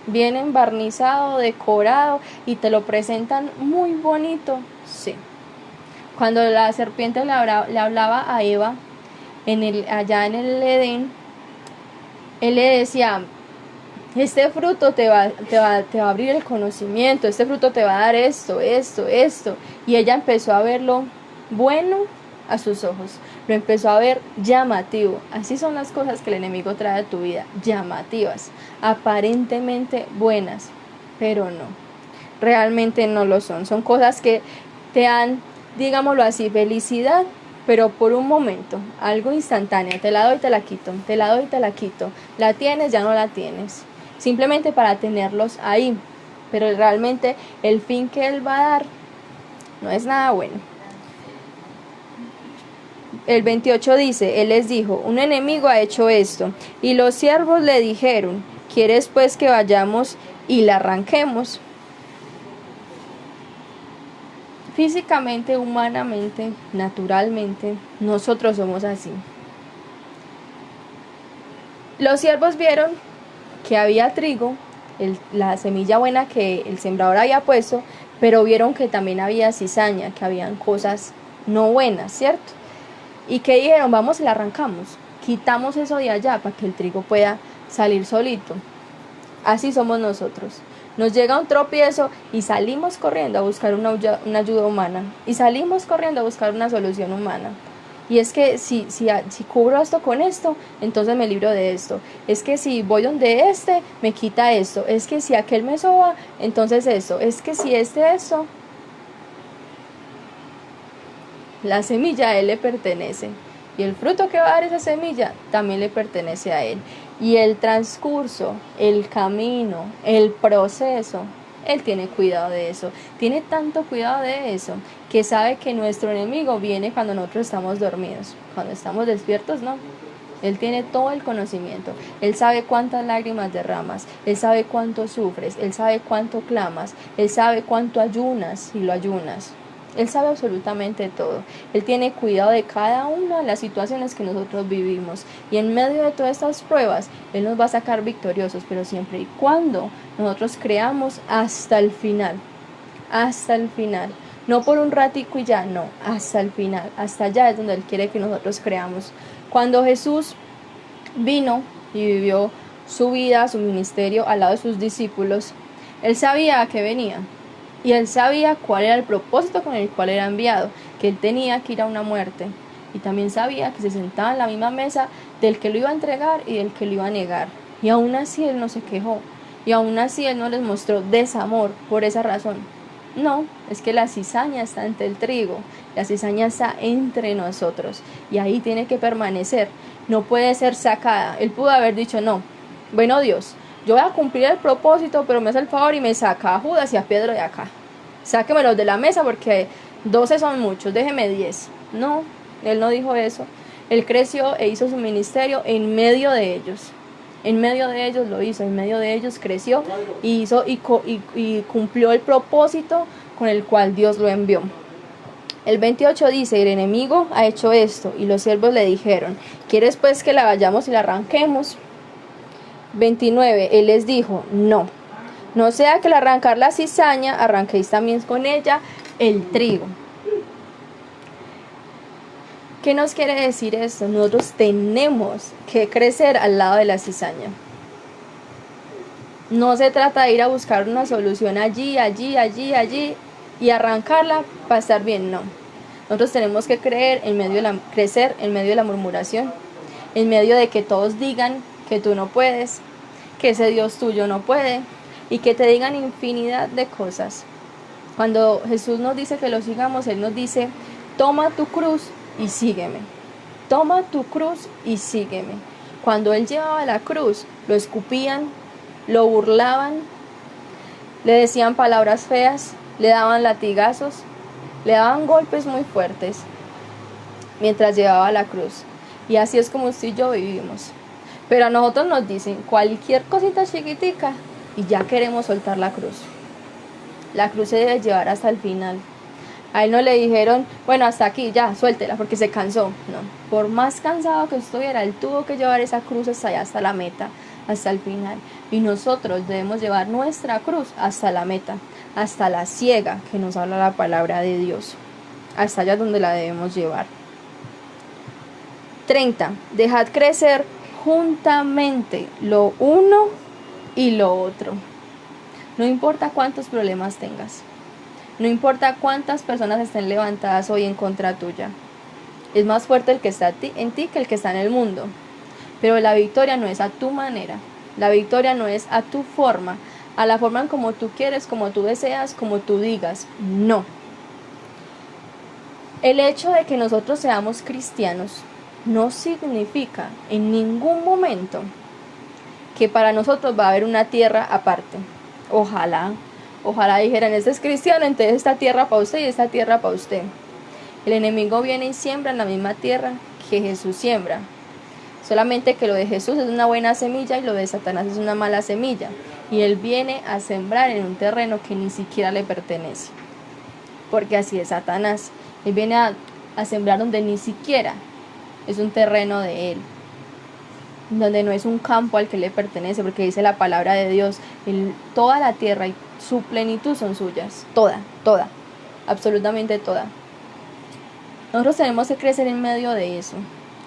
¿Viene embarnizado, decorado y te lo presentan muy bonito? Sí. Cuando la serpiente le hablaba a Eva allá en el Edén, él le decía, este fruto te va a abrir el conocimiento, este fruto te va a dar esto. Y ella empezó a verlo bueno a sus ojos, lo empezó a ver llamativo. Así son las cosas que el enemigo trae a tu vida, llamativas, aparentemente buenas, pero no, realmente no lo son. Son cosas que te dan, digámoslo así, felicidad, pero por un momento, algo instantáneo, te la doy y te la quito, te la doy y te la quito, la tienes, ya no la tienes, simplemente para tenerlos ahí, pero realmente el fin que él va a dar no es nada bueno. El 28 dice, él les dijo, un enemigo ha hecho esto, y los siervos le dijeron, ¿quieres pues que vayamos y la arranquemos? Físicamente, humanamente, naturalmente, nosotros somos así. Los siervos vieron que había trigo, la semilla buena que el sembrador había puesto, pero vieron que también había cizaña, que habían cosas no buenas, ¿cierto? Y que dijeron, vamos y la arrancamos, quitamos eso de allá para que el trigo pueda salir solito. Así somos nosotros. Nos llega un tropiezo y salimos corriendo a buscar una ayuda humana. Y salimos corriendo a buscar una solución humana. Y es que si cubro esto con esto, entonces me libro de esto. Es que si voy donde este, me quita esto. Es que si aquel me soba, entonces esto. Es que si esto, la semilla a él le pertenece. Y el fruto que va a dar esa semilla también le pertenece a él. Y el transcurso, el camino, el proceso, él tiene cuidado de eso. Tiene tanto cuidado de eso que sabe que nuestro enemigo viene cuando nosotros estamos dormidos. Cuando estamos despiertos, no. Él tiene todo el conocimiento. Él sabe cuántas lágrimas derramas. Él sabe cuánto sufres. Él sabe cuánto clamas. Él sabe cuánto ayunas y lo ayunas. Él sabe absolutamente todo. Él tiene cuidado de cada una de las situaciones que nosotros vivimos. Y en medio de todas estas pruebas, Él nos va a sacar victoriosos, pero siempre y cuando nosotros creamos hasta el final. Hasta el final. No por un ratico y ya, no, hasta el final. Hasta allá es donde Él quiere que nosotros creamos. Cuando Jesús vino y vivió su vida, su ministerio al lado de sus discípulos, Él sabía a qué venía. Y Él sabía cuál era el propósito con el cual era enviado, que Él tenía que ir a una muerte. Y también sabía que se sentaba en la misma mesa del que lo iba a entregar y del que lo iba a negar. Y aún así Él no se quejó. Y aún así Él no les mostró desamor por esa razón. No, es que la cizaña está entre el trigo. La cizaña está entre nosotros. Y ahí tiene que permanecer. No puede ser sacada. Él pudo haber dicho, no, bueno Dios, yo voy a cumplir el propósito, pero me hace el favor y me saca a Judas y a Pedro de acá. Sáquemelos de la mesa porque 12 son muchos, déjeme 10. No, Él no dijo eso. Él creció e hizo su ministerio en medio de ellos. En medio de ellos lo hizo, en medio de ellos creció y hizo y cumplió el propósito con el cual Dios lo envió. El 28 dice, el enemigo ha hecho esto y los siervos le dijeron, ¿quieres pues que la vayamos y la arranquemos? 29, Él les dijo, no sea que al arrancar la cizaña, arranquéis también con ella el trigo. ¿Qué nos quiere decir esto? Nosotros tenemos que crecer al lado de la cizaña. No se trata de ir a buscar una solución allí y arrancarla para estar bien, no. Nosotros tenemos que crecer en medio de la murmuración, en medio de que todos digan que tú no puedes, que ese Dios tuyo no puede y que te digan infinidad de cosas. Cuando Jesús nos dice que lo sigamos, Él nos dice, toma tu cruz y sígueme. Toma tu cruz y sígueme. Cuando Él llevaba la cruz, lo escupían, lo burlaban, le decían palabras feas, le daban latigazos, le daban golpes muy fuertes mientras llevaba la cruz. Y así es como usted y yo vivimos. Pero a nosotros nos dicen cualquier cosita chiquitica y ya queremos soltar la cruz. La cruz se debe llevar hasta el final. A Él no le dijeron, bueno, hasta aquí, ya, suéltela, porque se cansó. No, por más cansado que estuviera, Él tuvo que llevar esa cruz hasta allá, hasta la meta, hasta el final. Y nosotros debemos llevar nuestra cruz hasta la meta, hasta la ciega que nos habla la palabra de Dios. Hasta allá donde la debemos llevar. 30. Dejad crecer juntamente lo uno y lo otro. No importa cuántos problemas tengas. No importa cuántas personas estén levantadas hoy en contra tuya. Es más fuerte el que está en ti que el que está en el mundo. Pero la victoria no es a tu manera. La victoria no es a tu forma. A la forma en como tú quieres, como tú deseas, como tú digas. No. El hecho de que nosotros seamos cristianos no significa en ningún momento que para nosotros va a haber una tierra aparte. Ojalá dijeran, este es cristiano, entonces esta tierra para usted y esta tierra para usted. El enemigo viene y siembra en la misma tierra que Jesús siembra. Solamente que lo de Jesús es una buena semilla y lo de Satanás es una mala semilla. Y él viene a sembrar en un terreno que ni siquiera le pertenece. Porque así es Satanás. Él viene a sembrar donde ni siquiera es un terreno de él, donde no es un campo al que le pertenece, porque dice la palabra de Dios, toda la tierra y su plenitud son suyas, toda, absolutamente toda. Nosotros tenemos que crecer en medio de eso.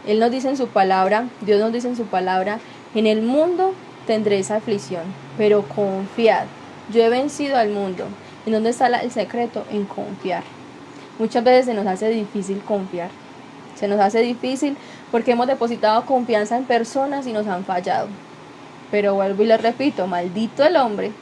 Él nos dice en su palabra, Dios nos dice en su palabra, en el mundo tendréis aflicción, pero confiad, yo he vencido al mundo. ¿En dónde está el secreto? En confiar. Muchas veces se nos hace difícil confiar. Se nos hace difícil porque hemos depositado confianza en personas y nos han fallado. Pero vuelvo y les repito, maldito el hombre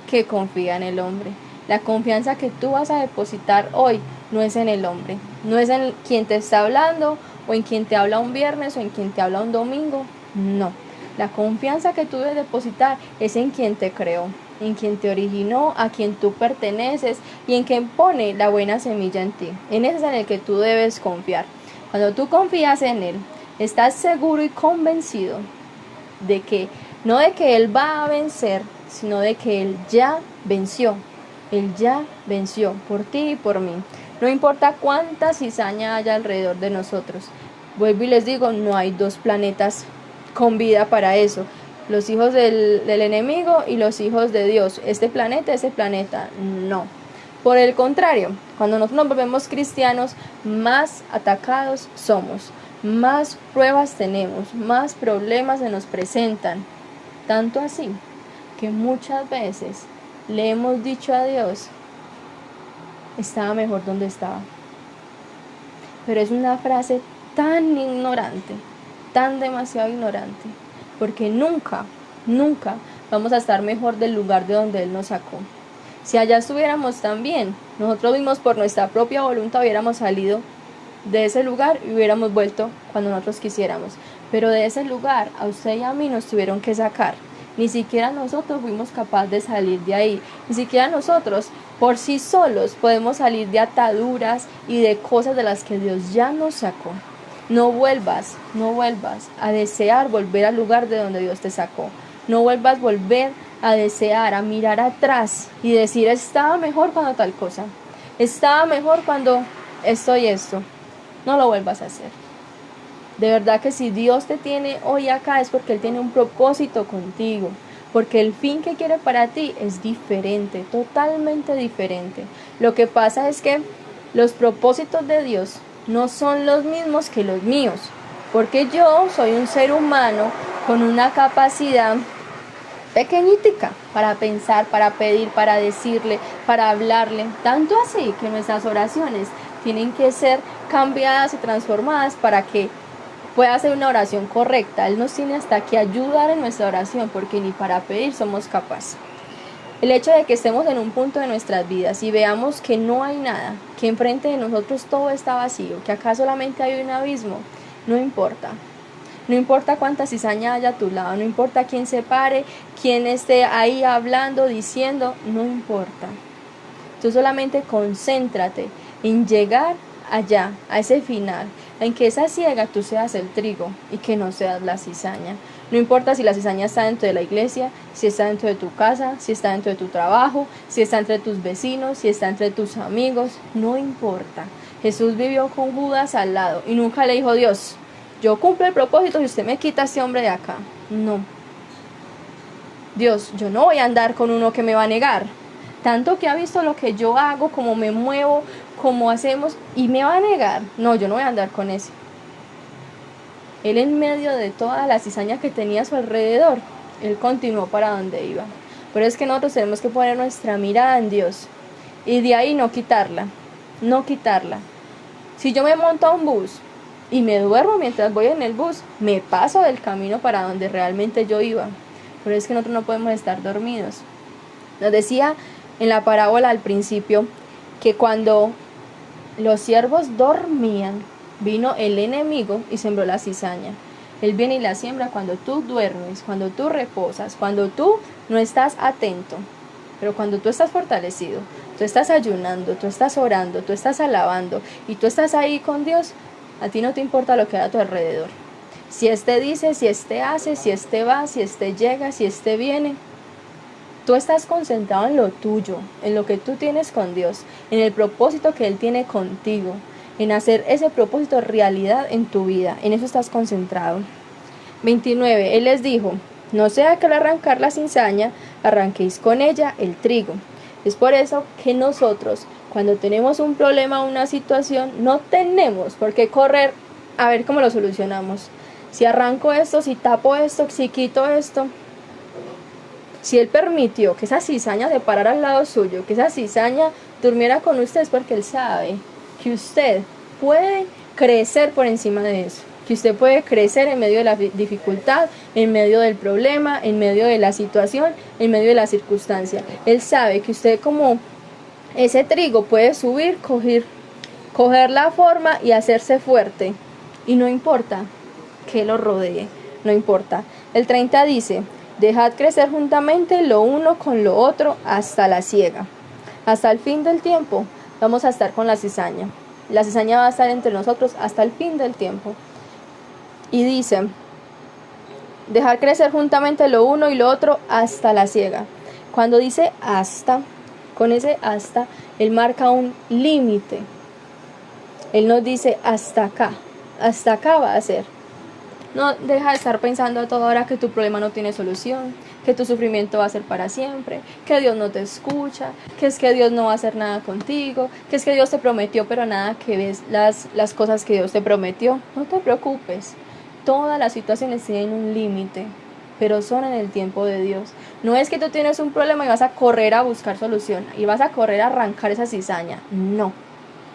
que confía en el hombre. La confianza que tú vas a depositar hoy no es en el hombre, no es en quien te está hablando o en quien te habla un viernes o en quien te habla un domingo, no. La confianza que tú debes depositar es en quien te creó, en quien te originó, a quien tú perteneces y en quien pone la buena semilla en ti. En ese es en el que tú debes confiar. Cuando tú confías en él, estás seguro y convencido de que no de que él va a vencer, sino de que él ya venció. Él ya venció por ti y por mí. No importa cuánta cizaña haya alrededor de nosotros. Vuelvo y les digo, no hay dos planetas con vida para eso. Los hijos del enemigo y los hijos de Dios. Ese planeta, no. Por el contrario, cuando nosotros nos volvemos cristianos, más atacados somos, más pruebas tenemos, más problemas se nos presentan. Tanto así que muchas veces le hemos dicho a Dios, estaba mejor donde estaba. Pero es una frase tan ignorante, tan demasiado ignorante, porque nunca vamos a estar mejor del lugar de donde Él nos sacó. Si allá estuviéramos tan bien, nosotros mismos por nuestra propia voluntad hubiéramos salido de ese lugar y hubiéramos vuelto cuando nosotros quisiéramos. Pero de ese lugar a usted y a mí nos tuvieron que sacar. Ni siquiera nosotros fuimos capaces de salir de ahí. Ni siquiera nosotros por sí solos podemos salir de ataduras y de cosas de las que Dios ya nos sacó. No vuelvas a desear volver al lugar de donde Dios te sacó. No vuelvas a volver a desear, a mirar atrás y decir, estaba mejor cuando tal cosa. Estaba mejor cuando esto y esto. No lo vuelvas a hacer. De verdad que si Dios te tiene hoy acá es porque Él tiene un propósito contigo, porque el fin que quiere para ti es diferente, totalmente diferente. Lo que pasa es que los propósitos de Dios no son los mismos que los míos, porque yo soy un ser humano con una capacidad pequeñitica para pensar, para pedir, para decirle, para hablarle, tanto así que nuestras oraciones tienen que ser cambiadas y transformadas para que pueda hacer una oración correcta. Él nos tiene hasta que ayudar en nuestra oración, porque ni para pedir somos capaces. El hecho de que estemos en un punto de nuestras vidas y veamos que no hay nada, que enfrente de nosotros todo está vacío, que acá solamente hay un abismo, no importa. No importa cuánta cizaña haya a tu lado, no importa quién se pare, quién esté ahí hablando, diciendo, no importa. Tú solamente concéntrate en llegar allá, a ese final, en que esa siega tú seas el trigo y que no seas la cizaña. No importa si la cizaña está dentro de la iglesia, si está dentro de tu casa, si está dentro de tu trabajo, si está entre tus vecinos, si está entre tus amigos, no importa. Jesús vivió con Judas al lado y nunca le dijo, Dios, yo cumplo el propósito si usted me quita a ese hombre de acá. No. Dios, yo no voy a andar con uno que me va a negar. Tanto que ha visto lo que yo hago, cómo me muevo, cómo hacemos, y me va a negar. No, yo no voy a andar con ese. Él en medio de toda la cizaña que tenía a su alrededor, él continuó para donde iba. Pero es que nosotros tenemos que poner nuestra mirada en Dios. Y de ahí no quitarla. No quitarla. Si yo me monto a un bus y me duermo mientras voy en el bus, me paso del camino para donde realmente yo iba. Pero es que nosotros no podemos estar dormidos. Nos decía en la parábola al principio que cuando los siervos dormían, vino el enemigo y sembró la cizaña. Él viene y la siembra cuando tú duermes, cuando tú reposas, cuando tú no estás atento. Pero cuando tú estás fortalecido, tú estás ayunando, tú estás orando, tú estás alabando y tú estás ahí con Dios, a ti no te importa lo que hay a tu alrededor. Si este dice, si este hace, si este va, si este llega, si este viene, tú estás concentrado en lo tuyo, en lo que tú tienes con Dios, en el propósito que Él tiene contigo, en hacer ese propósito realidad en tu vida. En eso estás concentrado. 29. Él les dijo, no sea que al arrancar la cizaña, arranquéis con ella el trigo. Es por eso que nosotros, cuando tenemos un problema o una situación, no tenemos por qué correr a ver cómo lo solucionamos. Si arranco esto, si tapo esto, si quito esto. Si Él permitió que esa cizaña se parara al lado suyo, que esa cizaña durmiera con usted, es porque Él sabe que usted puede crecer por encima de eso, que usted puede crecer en medio de la dificultad, en medio del problema, en medio de la situación, en medio de la circunstancia. Él sabe que usted, como ese trigo, puede subir, coger la forma y hacerse fuerte, y no importa que lo rodee, no importa. El 30 dice: dejad crecer juntamente lo uno con lo otro hasta la siega. Hasta el fin del tiempo vamos a estar con la cizaña. La cizaña va a estar entre nosotros hasta el fin del tiempo. Y dice: dejar crecer juntamente lo uno y lo otro hasta la siega. Cuando dice hasta, con ese hasta, Él marca un límite. Él nos dice hasta acá va a ser. No deja de estar pensando a toda hora que tu problema no tiene solución, que tu sufrimiento va a ser para siempre, que Dios no te escucha, que es que Dios no va a hacer nada contigo, que es que Dios te prometió pero nada que ves las cosas que Dios te prometió. No te preocupes, todas las situaciones tienen un límite, pero son en el tiempo de Dios. No es que tú tienes un problema y vas a correr a buscar solución y vas a correr a arrancar esa cizaña, no.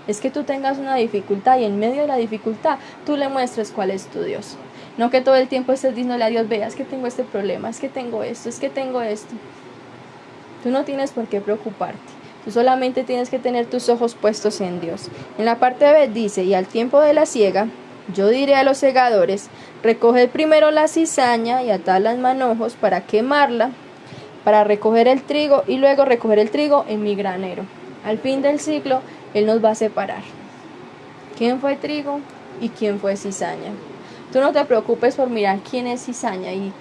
Es que tú tengas una dificultad y en medio de la dificultad tú le muestres cuál es tu Dios. No que todo el tiempo estés diciéndole a Dios: vea, es que tengo este problema, es que tengo esto, es que tengo esto. Tú no tienes por qué preocuparte. Tú solamente tienes que tener tus ojos puestos en Dios. En la parte B dice: y al tiempo de la siega, yo diré a los segadores: recoged primero la cizaña y atadla en manojos para quemarla, para recoger el trigo, y luego recoger el trigo en mi granero. Al fin del ciclo, Él nos va a separar. ¿Quién fue trigo y quién fue cizaña? Tú no te preocupes por mirar quién es cizaña y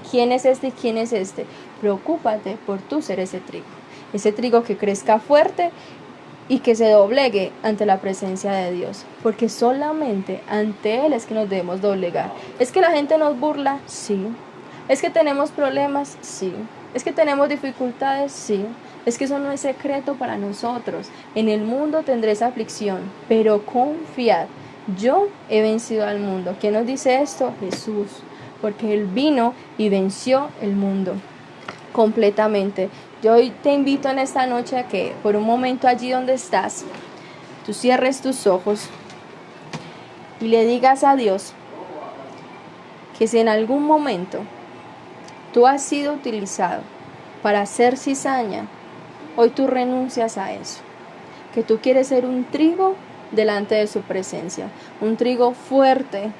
quién es este y quién es este. Preocúpate por tú ser ese trigo que crezca fuerte y que se doblegue ante la presencia de Dios, porque solamente ante Él es que nos debemos doblegar. ¿Es que la gente nos burla? Sí. ¿Es que tenemos problemas? Sí. ¿Es que tenemos dificultades? Sí. Es que eso no es secreto para nosotros. En el mundo tendréis aflicción, pero confiad, yo he vencido al mundo. ¿Quién nos dice esto? Jesús, porque Él vino y venció el mundo completamente. Yo hoy te invito en esta noche a que por un momento, allí donde estás, tú cierres tus ojos y le digas a Dios que si en algún momento tú has sido utilizado para hacer cizaña, hoy tú renuncias a eso, que tú quieres ser un trigo delante de su presencia, un trigo fuerte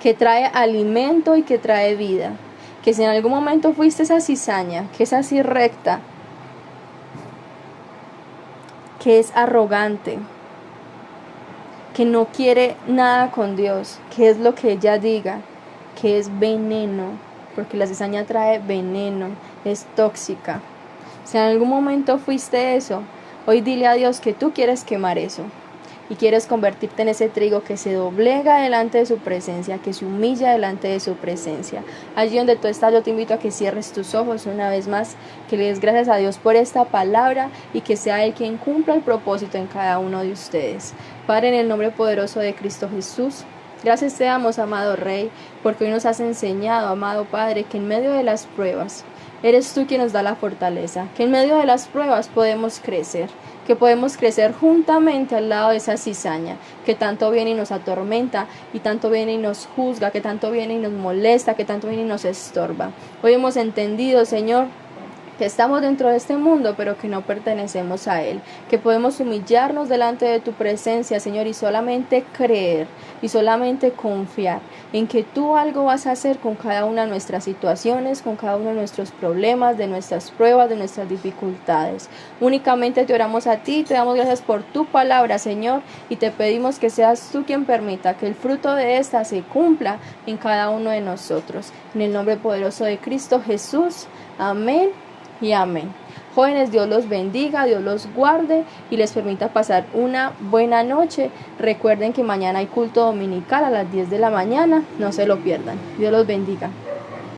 que trae alimento y que trae vida. Que si en algún momento fuiste esa cizaña, que es así recta, que es arrogante, que no quiere nada con Dios, que es lo que ella diga, que es veneno, porque la cizaña trae veneno, es tóxica. Si en algún momento fuiste eso, hoy dile a Dios que tú quieres quemar eso y quieres convertirte en ese trigo que se doblega delante de su presencia, que se humilla delante de su presencia. Allí donde tú estás, yo te invito a que cierres tus ojos una vez más, que le des gracias a Dios por esta palabra y que sea Él quien cumpla el propósito en cada uno de ustedes. Padre, en el nombre poderoso de Cristo Jesús, gracias te damos, amado Rey, porque hoy nos has enseñado, amado Padre, que en medio de las pruebas eres tú quien nos da la fortaleza, que en medio de las pruebas podemos crecer, que podemos crecer juntamente al lado de esa cizaña que tanto viene y nos atormenta, y tanto viene y nos juzga, que tanto viene y nos molesta, que tanto viene y nos estorba. Hoy hemos entendido, Señor, que estamos dentro de este mundo, pero que no pertenecemos a Él, que podemos humillarnos delante de tu presencia, Señor, y solamente creer y solamente confiar en que tú algo vas a hacer con cada una de nuestras situaciones, con cada uno de nuestros problemas, de nuestras pruebas, de nuestras dificultades. Únicamente te oramos a ti, te damos gracias por tu palabra, Señor, y te pedimos que seas tú quien permita que el fruto de esta se cumpla en cada uno de nosotros. En el nombre poderoso de Cristo Jesús, amén y amén. Jóvenes, Dios los bendiga, Dios los guarde y les permita pasar una buena noche. Recuerden que mañana hay culto dominical a las 10 de la mañana, no se lo pierdan. Dios los bendiga.